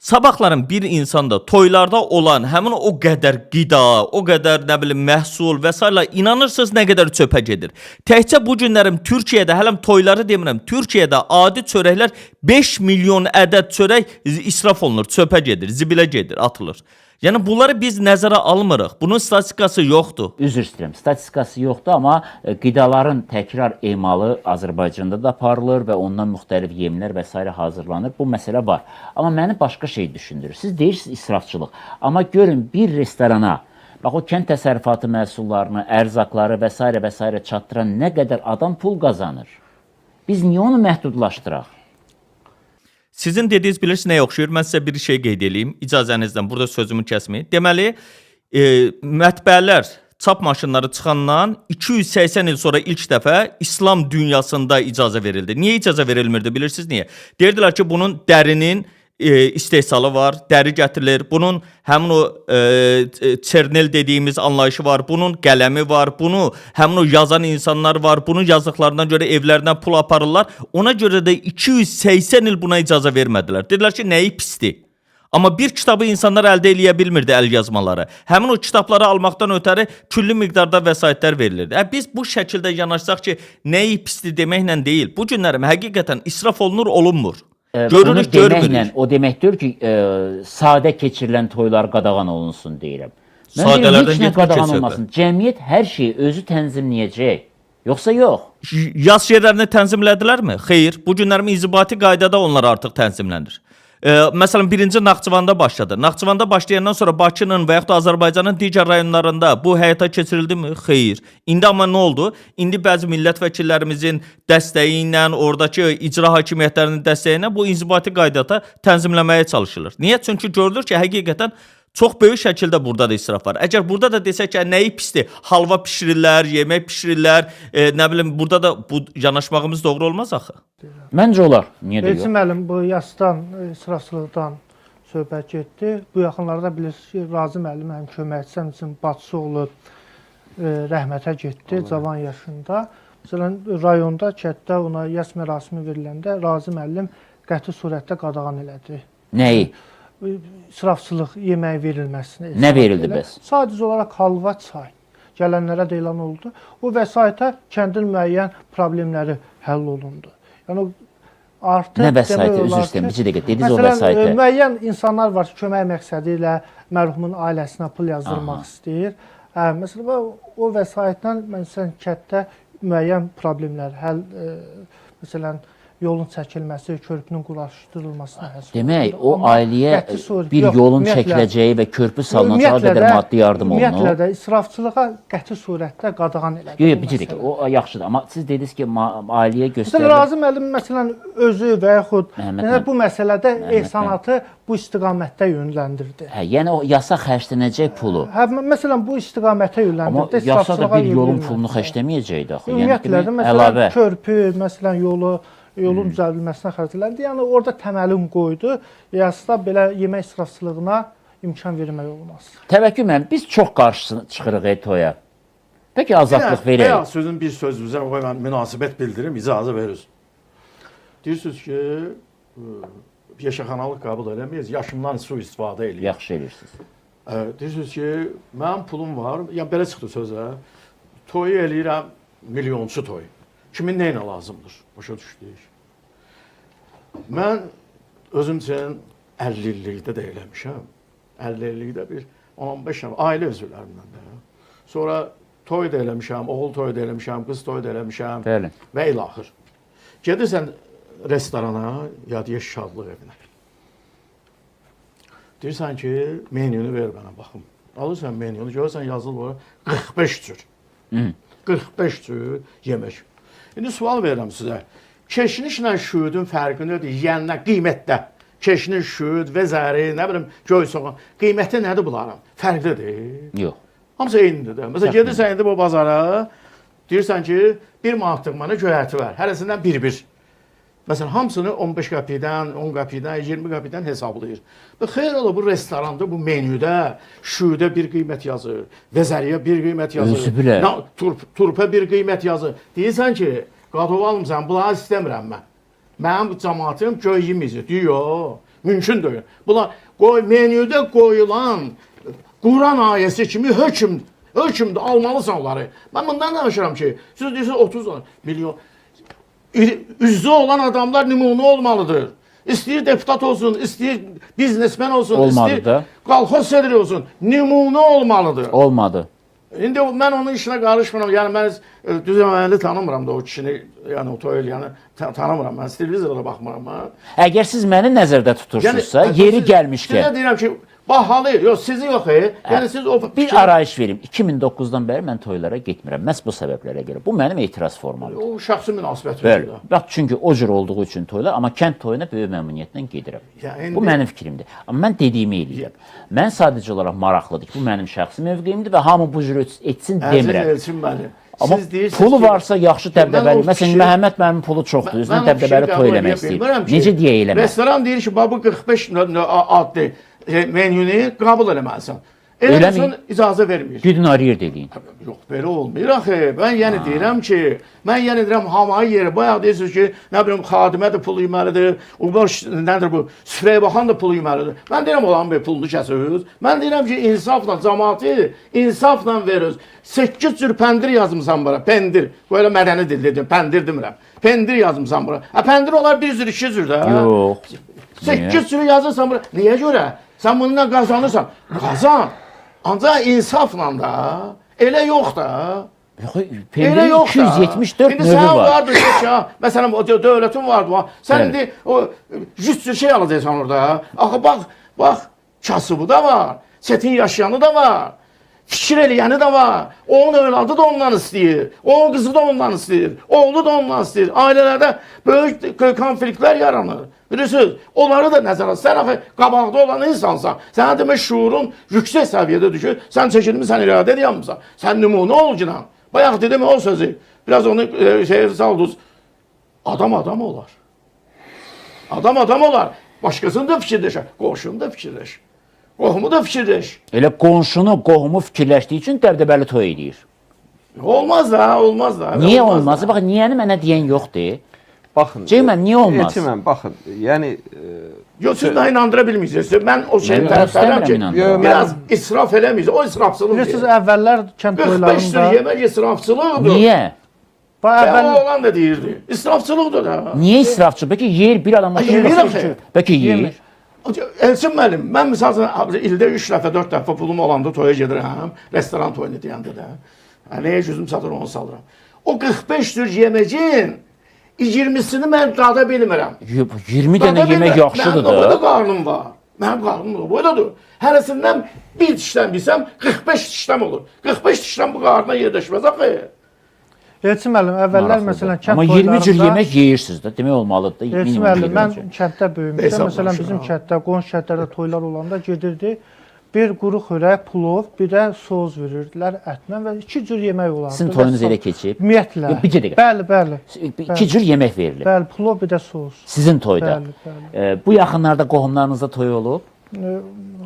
Sabahların bir insanda toylarda olan həmin o qədər qida, o qədər nə bilim məhsul və s. inanırsınız nə qədər çöpə gedir. Təkcə bu günlərim Türkiyədə, hələm toyları demirəm, Türkiyədə adi çörəklər 5 milyon ədəd çörək israf olunur, çöpə gedir, zibilə gedir, atılır. Yəni bunları biz nəzərə almırıq. Bunun statistikası yoxdur. Üzr istəyirəm, statistikası yoxdur, amma qidaların təkrar emalı Azərbaycanda da aparılır və ondan müxtəlif yemlər və s. hazırlanır. Bu məsələ var. Amma məni başqa şey düşündürür. Siz deyirsiniz israfçılıq. Amma görün bir restorana, bax o kənd təsərrüfatı məhsullarını, ərzaqları və s. çatdıran nə qədər adam pul qazanır. Biz niyə onu məhdudlaşdıraq? Sizin dediyiniz bilirsiniz nəyə oxşuyur? Mən sizə bir şey qeyd edeyim, icazənizlə. Burada sözümü kəsməyin. Deməli, mətbəələr, çap maşınları çıxandan 280 il sonra ilk dəfə İslam dünyasında icazə verildi. Niyə icazə verilmirdi bilirsiniz niyə? Deyirdilər ki, bunun dərinin istehsalı var, dəri gətirilir. Bunun həmin o çernel dediyimiz anlayışı var, bunun qələmi var, bunu həmin o yazan insanlar var, bunun yazdıqlarından görə evlərindən pul aparırlar. Ona görə də 280 il buna icazə vermədilər. Dedilər ki, nəyi pisdir? Amma bir kitabı insanlar əldə eləyə bilmirdi, əl yazmaları. Həmin o kitabları almaqdan ötəri külli miqdarda vəsaitlər verilirdi. Biz bu şəkildə yanaşsaq ki, nəyi pisdir deməklə deyil. Bu günlərim həqiqətən israf olunur, olunmur. Görürük, görmürük. O demək deyil ki, sadə keçirilən toylar qadağan olunsun deyirəm. Mən Sadələrdən heç nə getmir qadağan söhbət. olmasın. Cəmiyyət hər şeyi özü tənzimləyəcək. Yoxsa yox. Yaz yerlərini tənzimlədilərmi? Xeyr. Bu günlərim inzibati qaydada onlar artıq tənzimlənir. Məsələn, birinci Naxçıvanda başladı. Naxçıvanda başlayandan sonra Bakının və yaxud da Azərbaycanın digər rayonlarında bu həyata keçirildimi? Xeyr. İndi amma nə oldu? İndi bəzi millət vəkillərimizin dəstəyi ilə, oradakı icra hakimiyyətlərinin dəstəyi ilə bu inzibati qaydada tənzimləməyə çalışılır. Niyə? Çünki görülür ki, həqiqətən çox böyük şəkildə burada da israf var. Əgər burada da desək ki, nəyi pisdir? Halva bişirirlər, yemək bişirirlər, nə bilim, burada da bu yanaşmağımız doğru olmaz axı. Məncə olar. Niyə də yox? Elçin müəllim, bu yasdan, israfçılıqdan söhbət getdi. Bu yaxınlarda bilirsiniz ki, Razi müəllim mənim köməkçim üçün bacısı olub, rəhmətə getdi cavan yaşında. Məsələn, rayonda, kətdə ona yas mərasimi veriləndə Razi müəllim qəti surətdə qadağan elədi. Nəyi? İsrafçılıq yeməyi verilməsini. Nə verildi bəs? Sadəcə olaraq halva, çay gələnlərə deyilən oldu. O vəsaitə kəndin müəyyən problemləri həll olundu. Yəni artıq Nə vəsaiti? Üzr istəyirəm, bir dəqiqə. Dediniz o məsələn, vəsaiti. müəyyən insanlar var ki, kömək məqsədi ilə mərhumun ailəsinə pul yazdırmaq istəyir. Məsələn, o vəsaitlə məsələn kətdə müəyyən problemlər həll məsələn yolun çəkilməsi, körpünün quraşdırılmasına həsr olundu. Demək, o ailəyə bir yolun çəkiləcəyi və körpü salınacağı qədər maddi yardım olunur. Ümumiyyətlə də israfçılığa qəti surətdə qadağan elədi. Yox, bir dəqiqə, o yaxşıdır. Amma siz dediniz ki, ailəyə Məsələn, göstərilir. Razi müəllim məsələn özü və yaxud bu məsələdə ehsanatı bu istiqamətdə yönləndirdi. Yəni o yasa xərclənəcək pulu. Məsələn, bu istiqamətə Amma yönləndirdi. yasa da bir yolun pulunu xərcləməyəcəkdi axı. Ümumiyyətlə də əlavə. məsələn körpü, məsələn yolun düzəldilməsinə xərcləndi. Yəni orada təməlin qoydu. Yasda belə yemək israfçılığına imkan vermək olmaz. Təvəkkül müəllim, biz çox qarşısına çıxırıq toya. Peki azadlıq verək. Sözün bir sözünüzə qoy mən münasibət bildirim, icazə verirsiniz. Deyirsiniz ki, peşəxanalıq qəbul eləməyiz, yaşımdan sui-istifadə eləyir. Yaxşı eləyirsiniz. Deyirsiniz ki, mənim pulum var, yəni belə çıxdı sözə. Toyu eləyirəm, milyonçu toy. Kimin nəyinə lazımdır? Başa düşdük. Mən özüm üçün 50 illikdə də eləmişəm. 50 illikdə bir 15 nəfər ailə üzvlərimdən də. Sonra toy da eləmişəm, oğul toy da eləmişəm, qız toy da eləmişəm. Bəli. Və ilaxır. Gedirsən restorana ya da şadlıq evinə. Deyirsən ki, menünü ver mənə baxım. Alırsan menüyü, görürsən yazılı var 45 cür. 45 cür yemək. İndi sual verirəm sizə. Keşnişlə şüudun fərqi nədir? Yeyənlə qiymətdə. Keşniş, şüud, vəzəri, nə bilim, göy soğan. Qiyməti nədir bunların? Fərqlidir. Yox. Hamısı eynidir də. Məsələn, gedirsən indi bu bazara, deyirsən ki, 1 manatlıq mənə göyərti var. Hərəsindən bir-bir. Məsələn, hamısını 15 qəpikdən, 10 qəpikdən, 20 qəpikdən hesablayır. Xeyr ola bu restoranda, bu menüdə, şüudə bir qiymət yazır, vəzəriyə bir qiymət yazır, Özü bilə. turpa bir qiymət yazır. Deyirsən ki, qadov almısan, bunları istəmirəm mən. Mənim cəmaatım göy yeməyəcək. Yox, mümkün deyil. Bunlar menüdə qoyulan Quran ayəsi kimi hökmdür, almalısan onları. Mən bundan danışıram ki, siz deyirsiniz 30 milyon. Üzü olan adamlar nümunə olmalıdır. İstəyir deputat olsun, istəyir biznesmen olsun, Olmadı istəyir da. kolxoz sedri olsun. Nümunə olmalıdır. Olmadı. İndi mən onun işinə qarışmıram. Yəni mən düzəməyəli tanımıram da o kişini, yəni o toy eləyəni tanımıram. Mən televizorda baxmıram. Əgər siz məni nəzərdə tutursunuzsa, yeri gəlmişkən Sizə deyirəm ki, bahalı, yox sizi yox. Yəni siz o bir arayış verim. 2009-dan bəri mən toylara getmirəm. Məhz bu səbəblərə görə. Bu mənim etiraz formamdır. O şəxsi münasibətimdir. Bəli. Bax çünki o cür olduğu üçün toylar, amma kənd toyuna böyük məmnuniyyətlə gedirəm. Ya indi- Bu mənim fikrimdir. Amma mən dediyimi eləyirəm. Mən sadəcə olaraq maraqlıdır ki, bu mənim şəxsi mövqeyimdir və hamı bu cür etsin demirəm. Elçin mənim. Amma Siz deyirsiniz pulu ki, varsa yaxşı dəbdəbəli. mən o Məsələn, fikir- Məhəmməd mənim pulu çoxdur. Özünə Mən o dəbdəbəli fikri toy qəbul eləmək edə istəyir. bilmirəm ki, Necə deyə eləmək? Restoran deyir ki, bu 45 adlı menüyü qəbul eləməlisən. Eləmi? Eləmirsən, icazə vermir. Güdün arayır dediyin. Yox, belə olmur axı. Mən yəni deyirəm ki, hamayı yeri, bayaq deyirsiniz ki, nə bilim, xadimə də pul yeməlidir, nədir bu, süfrəyə baxan da pul yeməlidir. Mən deyirəm, olan bir pulunu kəsiriz. Mən deyirəm ki, insafla, cəmaatı insafla veririk. 8 cür pəndir yazmısan bura, pendir. Böyle mədəni dil dedim, pəndir demirəm. Pendir yazmısan bura. Pəndir olar 1 cür, 2 cür də. Yox. 8 cürü yazırsan bura. Niyə görə? Sən bununla qazanırsan. Qazan. Ancaq insafla da. Elə yox da. Yox, Elə pendirin yox da. 274 İndi növü sən var. vardır ki, məsələn, o dövlətin vardı. Sən Bəli. indi o 100 cür şey alacaqsan orada. Axı bax, kasıbı da var. Çetin yaşayanı da var. Fikir eləyəni də var. Onun övladı da ondan istəyir. Onun qızı da ondan istəyir. Oğlu da ondan istəyir. Ailələrdə böyük konfliktlər yaranır. Bilirsiniz, onları da nəzərə al. Sən axı qabaqda olan insansan. Sənə demək şuurun yüksək səviyyədədir ki, sən çəkilmirsən, iradə edəmsən. Sən nümunə ol ki, bayaq dedim o sözü. Biraz onu saldınız. Adam olar. Adam olar. Başqasını da fikirləşər. Qoşunu da fikirləş. Qohumu da fikirləş. Elə qonşunu, qohumu fikirləşdiyi üçün dəbdəbəli toy edir. Olmaz da, olmaz da. Niyə olmaz? Bax, niyəni mənə deyən yoxdur. Baxın. Ceyman, niyə olmaz? Elçimən, baxın, yəni Yox, siz məni inandıra bilməyəcəksiniz. Mən o şeyi Mən tərəfdərəm ki, istəmirəm inandıra. biraz israf eləməyəcək. O israfçılıqdır. Bilirsiniz, əvvəllər kənd 45 toylarında cür yemək israfçılıqdır. Niyə? əvvəl O olan da deyirdi. İsrafçılıqdır da. Niyə israfçı? Bəlkə yer bir adamla Yemir toy axı. eləsin. Bəlkə yer. Yemir. Elçin müəllim, mən məsələn ildə 3 dəfə, 4 dəfə pulum olanda toya gedirəm, restoran toyunu deyəndə də. Nəyə gücüm çatır onu salıram. O 45 cür yeməcin 20'sini mən dada bilmirəm. 20 dənə yemək yaxşıdır Mənim da. qarnım var. Mənim qarnım da boydadır. Hərəsindən bir dişdən bilsəm 45 dişdən olur. 45 dişdən bu qarnına yerləşməz axı. Elçin müəllim, əvvəllər Maraqlıdır. məsələn kənd Amma 20 cür toylarında yemək yeyirsiniz də. Demək olmalıdır da. Elçin minimum müəllim, 20 mən cür. kənddə böyümüşəm. Hesablaşır, Məsələn, bizim ha. kənddə, qonşu kəndlərdə toylar olanda gedirdi. Bir quru xörək, plov, bir də soz verirdilər ətlə və 2 cür yemək olardı. Sizin toyunuz elə keçib. Ümumiyyətlə. Yox, bir dəqiqə. Bəli. 2 cür yemək verilir. Bəli, plov bir də soz. Sizin toyda. Bəli. Bu yaxınlarda qohumlarınızda toy olub.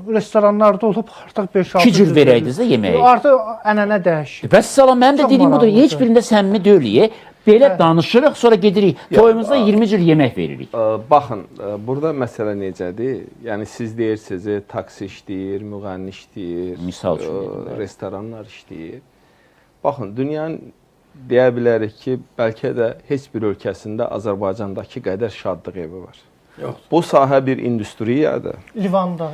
Restoranlarda olub artıq 5-6 2 cür verəydiniz də yeməyi. Artıq ənənə dəyişib. Bəs salam, mənim də Çox dediyim odur. maraqlıdır. Heç birində səmimi deyilik. Belə danışırıq, sonra gedirik. Toyumuzda 20 cür yemək veririk. baxın, burada məsələ necədir? Yəni siz deyirsiniz, taksi işləyir, müğənni işləyir, Misal üçün dedim, bəli. restoranlar işləyir. Baxın, dünyanın deyə bilərik ki, bəlkə də heç bir ölkəsində Azərbaycandakı qədər şadlıq evi var. Yox. Bu sahə bir industriyadır. Livanda.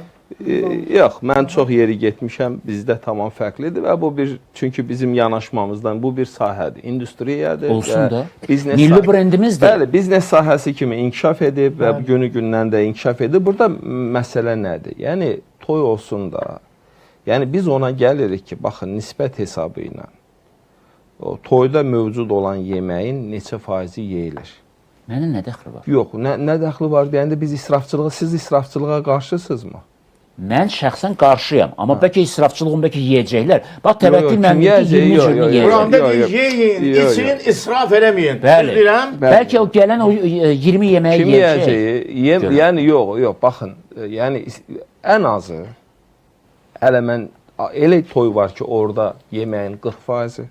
Yox, mən çox yeri getmişəm, bizdə tamam fərqlidir və bu bir, çünki bizim yanaşmamızdan bu bir sahədir, industriyadır. Olsun və da. biznes Milli sahə- brendimizdir. Bəli, biznes sahəsi kimi inkişaf edib və günü gündən də inkişaf edib. Burada məsələ nədir? Yəni toy olsun da, Yəni biz ona gəlirik ki, baxın nisbət hesabı ilə o toyda mövcud olan yeməyin neçə faizi yeyilir? Mənim nə dəxli var? Yox, nə dəxli var deyəndə biz siz israfçılığa qarşısınızmı? Mən şəxsən qarşıyam. Amma bəlkə israfçılığın bəlkə yeyəcəklər. Bax, təvəkkül kim mənim yeyəcək? 20 Yox, cürünü yox, yox. yeyəcək. Quranda deyir, Yox, yeyin, yox, için, yox. israf eləməyin. Bəli. Bilirəm. Bəlkə o gələn o 20 yeməyi Kim yeyəcək. yeyəcək? Yəni yox, baxın, yəni ən azı hələ mən elə toy var ki, orada yeməyin 40%,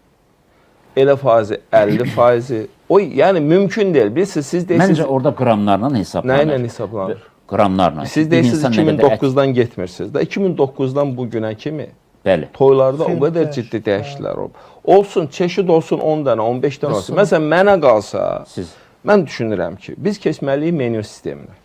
elə faizi 50%. O yəni mümkün deyil. Bilirsiniz, siz deyirsiniz. Məncə orada qramlarla Nə hesablanır. ilə hesablanır? Qramlarla. Siz Bir deyirsiniz insan nə qədər ət- 2009-dan getmirsiniz. Da 2009-dan bu günə kimi Bəli. toylarda o Xeyli qədər dəyişdi. ciddi dəyişikliklər olub. Olsun, çeşid olsun 10 dənə, 15 dənə olsun. Məsələn, mənə qalsa, Siz mən düşünürəm ki, biz keçməliyik menyu sisteminə.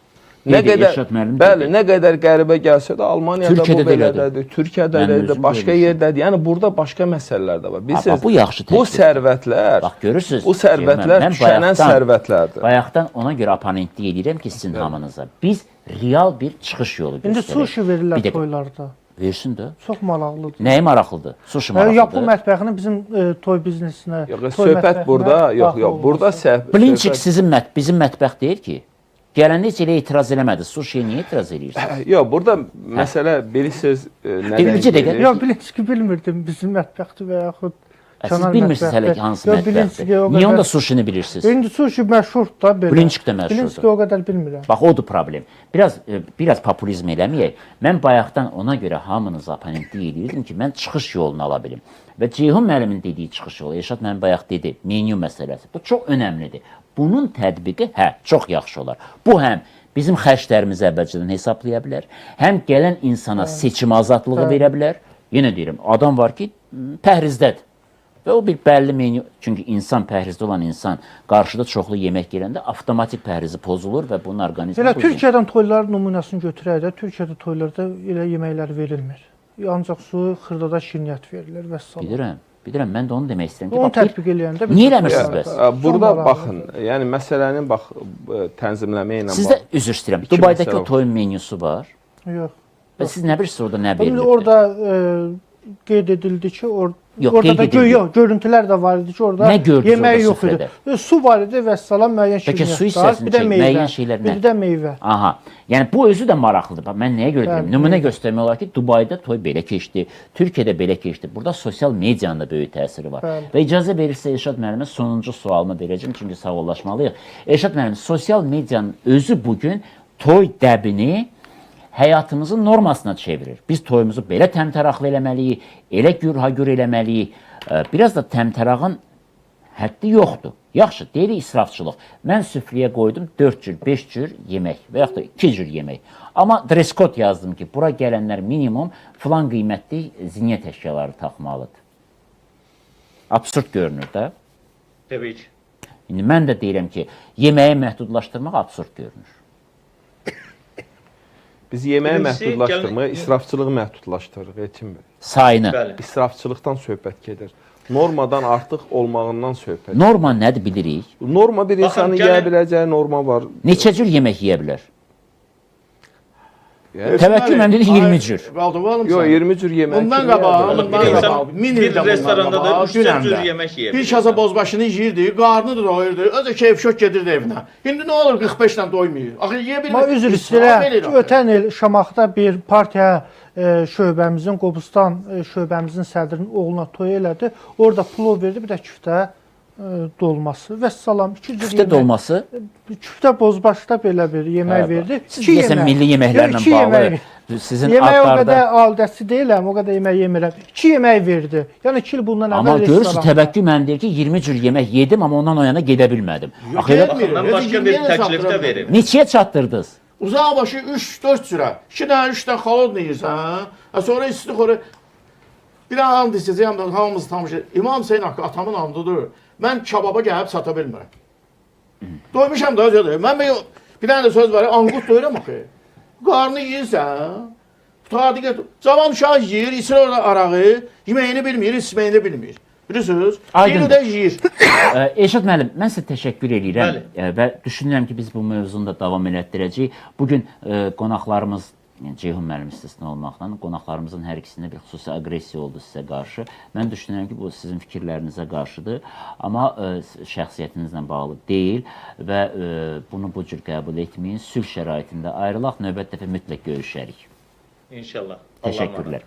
Dedi, Elşad müəllim bəli, dedi. nə qədər qəribə gəlsə də Almaniyada Türkiyədə bu də elədir. belədədir, Türkiyədə Mən elədir, özüm başqa görmüşəm. yerdədir. Yəni burada başqa məsələlər də var. Bilirsiniz, bu yaxşı bu təklif. sərvətlər, Bax, görürsünüz. bu sərvətlər Mən tükənən sərvətlərdir. Bayaqdan ona görə oponentlik edirəm ki, sizin hamınıza. Biz real bir çıxış yolu İndi göstərək. sushi Bir verirlər dəqiqə. toylarda. Versin də. Çox maraqlıdır. Nəyi maraqlıdır? Sushi maraqlıdır. Yapon mətbəxinin bizim toy biznesinə, Yox, toy söhbət mətbəxinə burada, yox, daxil yox, burada olması. Blinçik sizin bizim mətbəx deyil ki. Gələndə heç elə etiraz eləmədi. Sushiyə niyə etiraz edirsiniz? Yox, burada məsələ bilirsiniz nədən Birinci dəqiqə- gedir? Yox, bilinçki bilmirdim bizim mətbəxdir və yaxud Siz kənar bilmirsiniz hələ ki, mətbəxdir. hansı Yox, bilinçki mətbəxdir. o Niyə onda qədər. sushini bilirsiniz? İndi sushi məşhurdur da belə. Blinçik də məşhurdur. Bilinçki o qədər bilmirəm. Bax, odur problem. Biraz populizm eləməyək. Mən bayaqdan ona görə hamınıza oponentlik edirdim ki, mən çıxış yolunu ala bilim. Və Ceyhun müəllimin dediyi çıxış yolu, Elşad mənim bayaq dedi, menyu məsələsi. Bu çox önəmlidir. Bunun tətbiqi, çox yaxşı olar. Bu həm bizim xərclərimizi əvvəlcədən hesablaya bilər, həm gələn insana seçim azadlığı verə bilər. Yenə deyirəm, adam var ki, pəhrizdədir. Və o bir bəlli menyu, çünki insan, pəhrizdə olan insan qarşıda çoxlu yemək gələndə avtomatik pəhrizi pozulur və bunun orqanizmi Elə Türkiyədən toyların nümunəsini götürək də, Türkiyədə toylarda elə yeməklər verilmir. Ancaq su, xırdada şirniyyat verilir və s. Bilirəm, mən də onu demək istəyirəm ki, Onu bax, tətbiq eləyəndə niyə eləmirsiniz bəs? Burada Çox baxın, yəni məsələnin tənzimləmə ilə Sizdə üzr istəyirəm, İki Dubaydakı məsələ o toyun menyusu var Yox. və siz nə bilirsiniz orada nə İndi verilir? orada qeyd edildi ki, Yox, orada qeyd da edildi. yox, görüntülər də var idi ki, orada Nə gördünüz yemək orada yox idi. Su var idi və salam müəyyən Bəlkə su şirniyyatlar, hissəsini bir də çək, meyvə. müəyyən şeylər nə? Bir də meyvə. Aha. Yəni bu özü də maraqlıdır. Bax, mən nəyə görə deyirəm? Bəli. Nümunə göstərmək olar ki, Dubayda toy belə keçdi, Türkiyədə belə keçdi. Burada sosial medianın da böyük təsiri var. Bəli. Və icazə verirsə Elşad müəllimə sonuncu sualımı verəcəm, çünki sağollaşmalıyıq. Elşad müəllim, sosial medianın özü bu gün toy dəbini həyatımızın normasına çevirir. Biz toyumuzu belə təmtəraqlı eləməliyik, elə gür-hagür eləməliyik. Biraz da təmtərağın həddi yoxdur. Yaxşı, deyirik israfçılıq. Mən süfrəyə qoydum 4 cür, 5 cür yemək və yaxud da 2 cür yemək. Amma dress code yazdım ki, bura gələnlər minimum filan qiymətli zinət əşyaları taxmalıdır. Absurd görünür də. Təbii ki. İndi mən də deyirəm ki, yeməyi məhdudlaşdırmaq absurd görünür. biz yeməyi Birincisi, məhdudlaşdırmaya, israfçılığı məhdudlaşdırırıq, Elçin bəy. Sayını. Bəli. İsrafçılıqdan söhbət gedir. Normadan artıq olmağından söhbət. Norma nədir bilirik? Norma bir insanın gəlin- yeyə biləcəyi norma var. Neçə cür yemək yeyə bilər? Yəni, Təvəkkül mən dedik 20 cür. Yox, 20 cür yemək. Ondan kimi yeyə qabaq, bilər. ondan Bir insan qabaq, min bir ildə bundan restoranda da qabaq, 3-4 cür dünəndə. yemək yeyə Bir bilir. kasa bozbaşını yeyirdi, qarnını da doyurdu, özü keyf-şök gedirdi evinə. İndi nə olur 45 ilə doymuyor? Axı yeyə bilmir. Amma üzr istəyirəm ki, ötən il Şamaxıda bir partiya şöbəmizin, Qobustan şöbəmizin sədrinin oğluna toy elədi. Orada plov verdi, bir də küftə dolması və salam 2 cür Küftə dolması. Küftə bozbaşda belə bir yemək verdi. Siz deyəsən milli yeməklərlə İki bağlı. yemək. Sizin Yemək o adlarda. qədər adəsi deyiləm, o qədər yemək yemirəm. 2 yemək verdi. Yəni 2 il bundan Amma əvvəl görürsünüz təvəkkül mən deyir ki, 20 cür yemək yedim, amma ondan o yana gedə bilmədim. Axı elə Getmir. Mən başqa bir təklif də verim. neçəyə çatdırdınız? Uzağa başı 3-4 sürə. 2 dənə 3 dənə xalod yeyirsən. Sonra isti xora bir dənə and istəyəcəm, hamımız tanışır. İmam Hüseyn haqqı atamın andıdır. Mən kababa gəlib sata bilmirəm. Doymuşam da özədir. Mən bir dənə də söz var, anqut doyuram axı. Qarnı yeyirsən. Tadi get. Cavan uşaq yeyir, içir orada arağı, yeməyini bilmir, içməyini bilmir. Bilirsiniz? Aydındır. Yeni də yeyir. Elşad müəllim, mən sizə təşəkkür edirəm Bəli. və düşünürəm ki, biz bu mövzunu da davam elətdirəcəyik. Bu gün qonaqlarımız Ceyhun müəllim istisna olmaqla qonaqlarımızın hər ikisində bir xüsusi aqressiya oldu sizə qarşı. Mən düşünürəm ki, bu sizin fikirlərinizə qarşıdır, amma şəxsiyyətinizlə bağlı deyil və bunu bu cür qəbul etməyin. Sülh şəraitində ayrılaq, növbət dəfə mütləq görüşərik. İnşallah. Təşəkkürlər.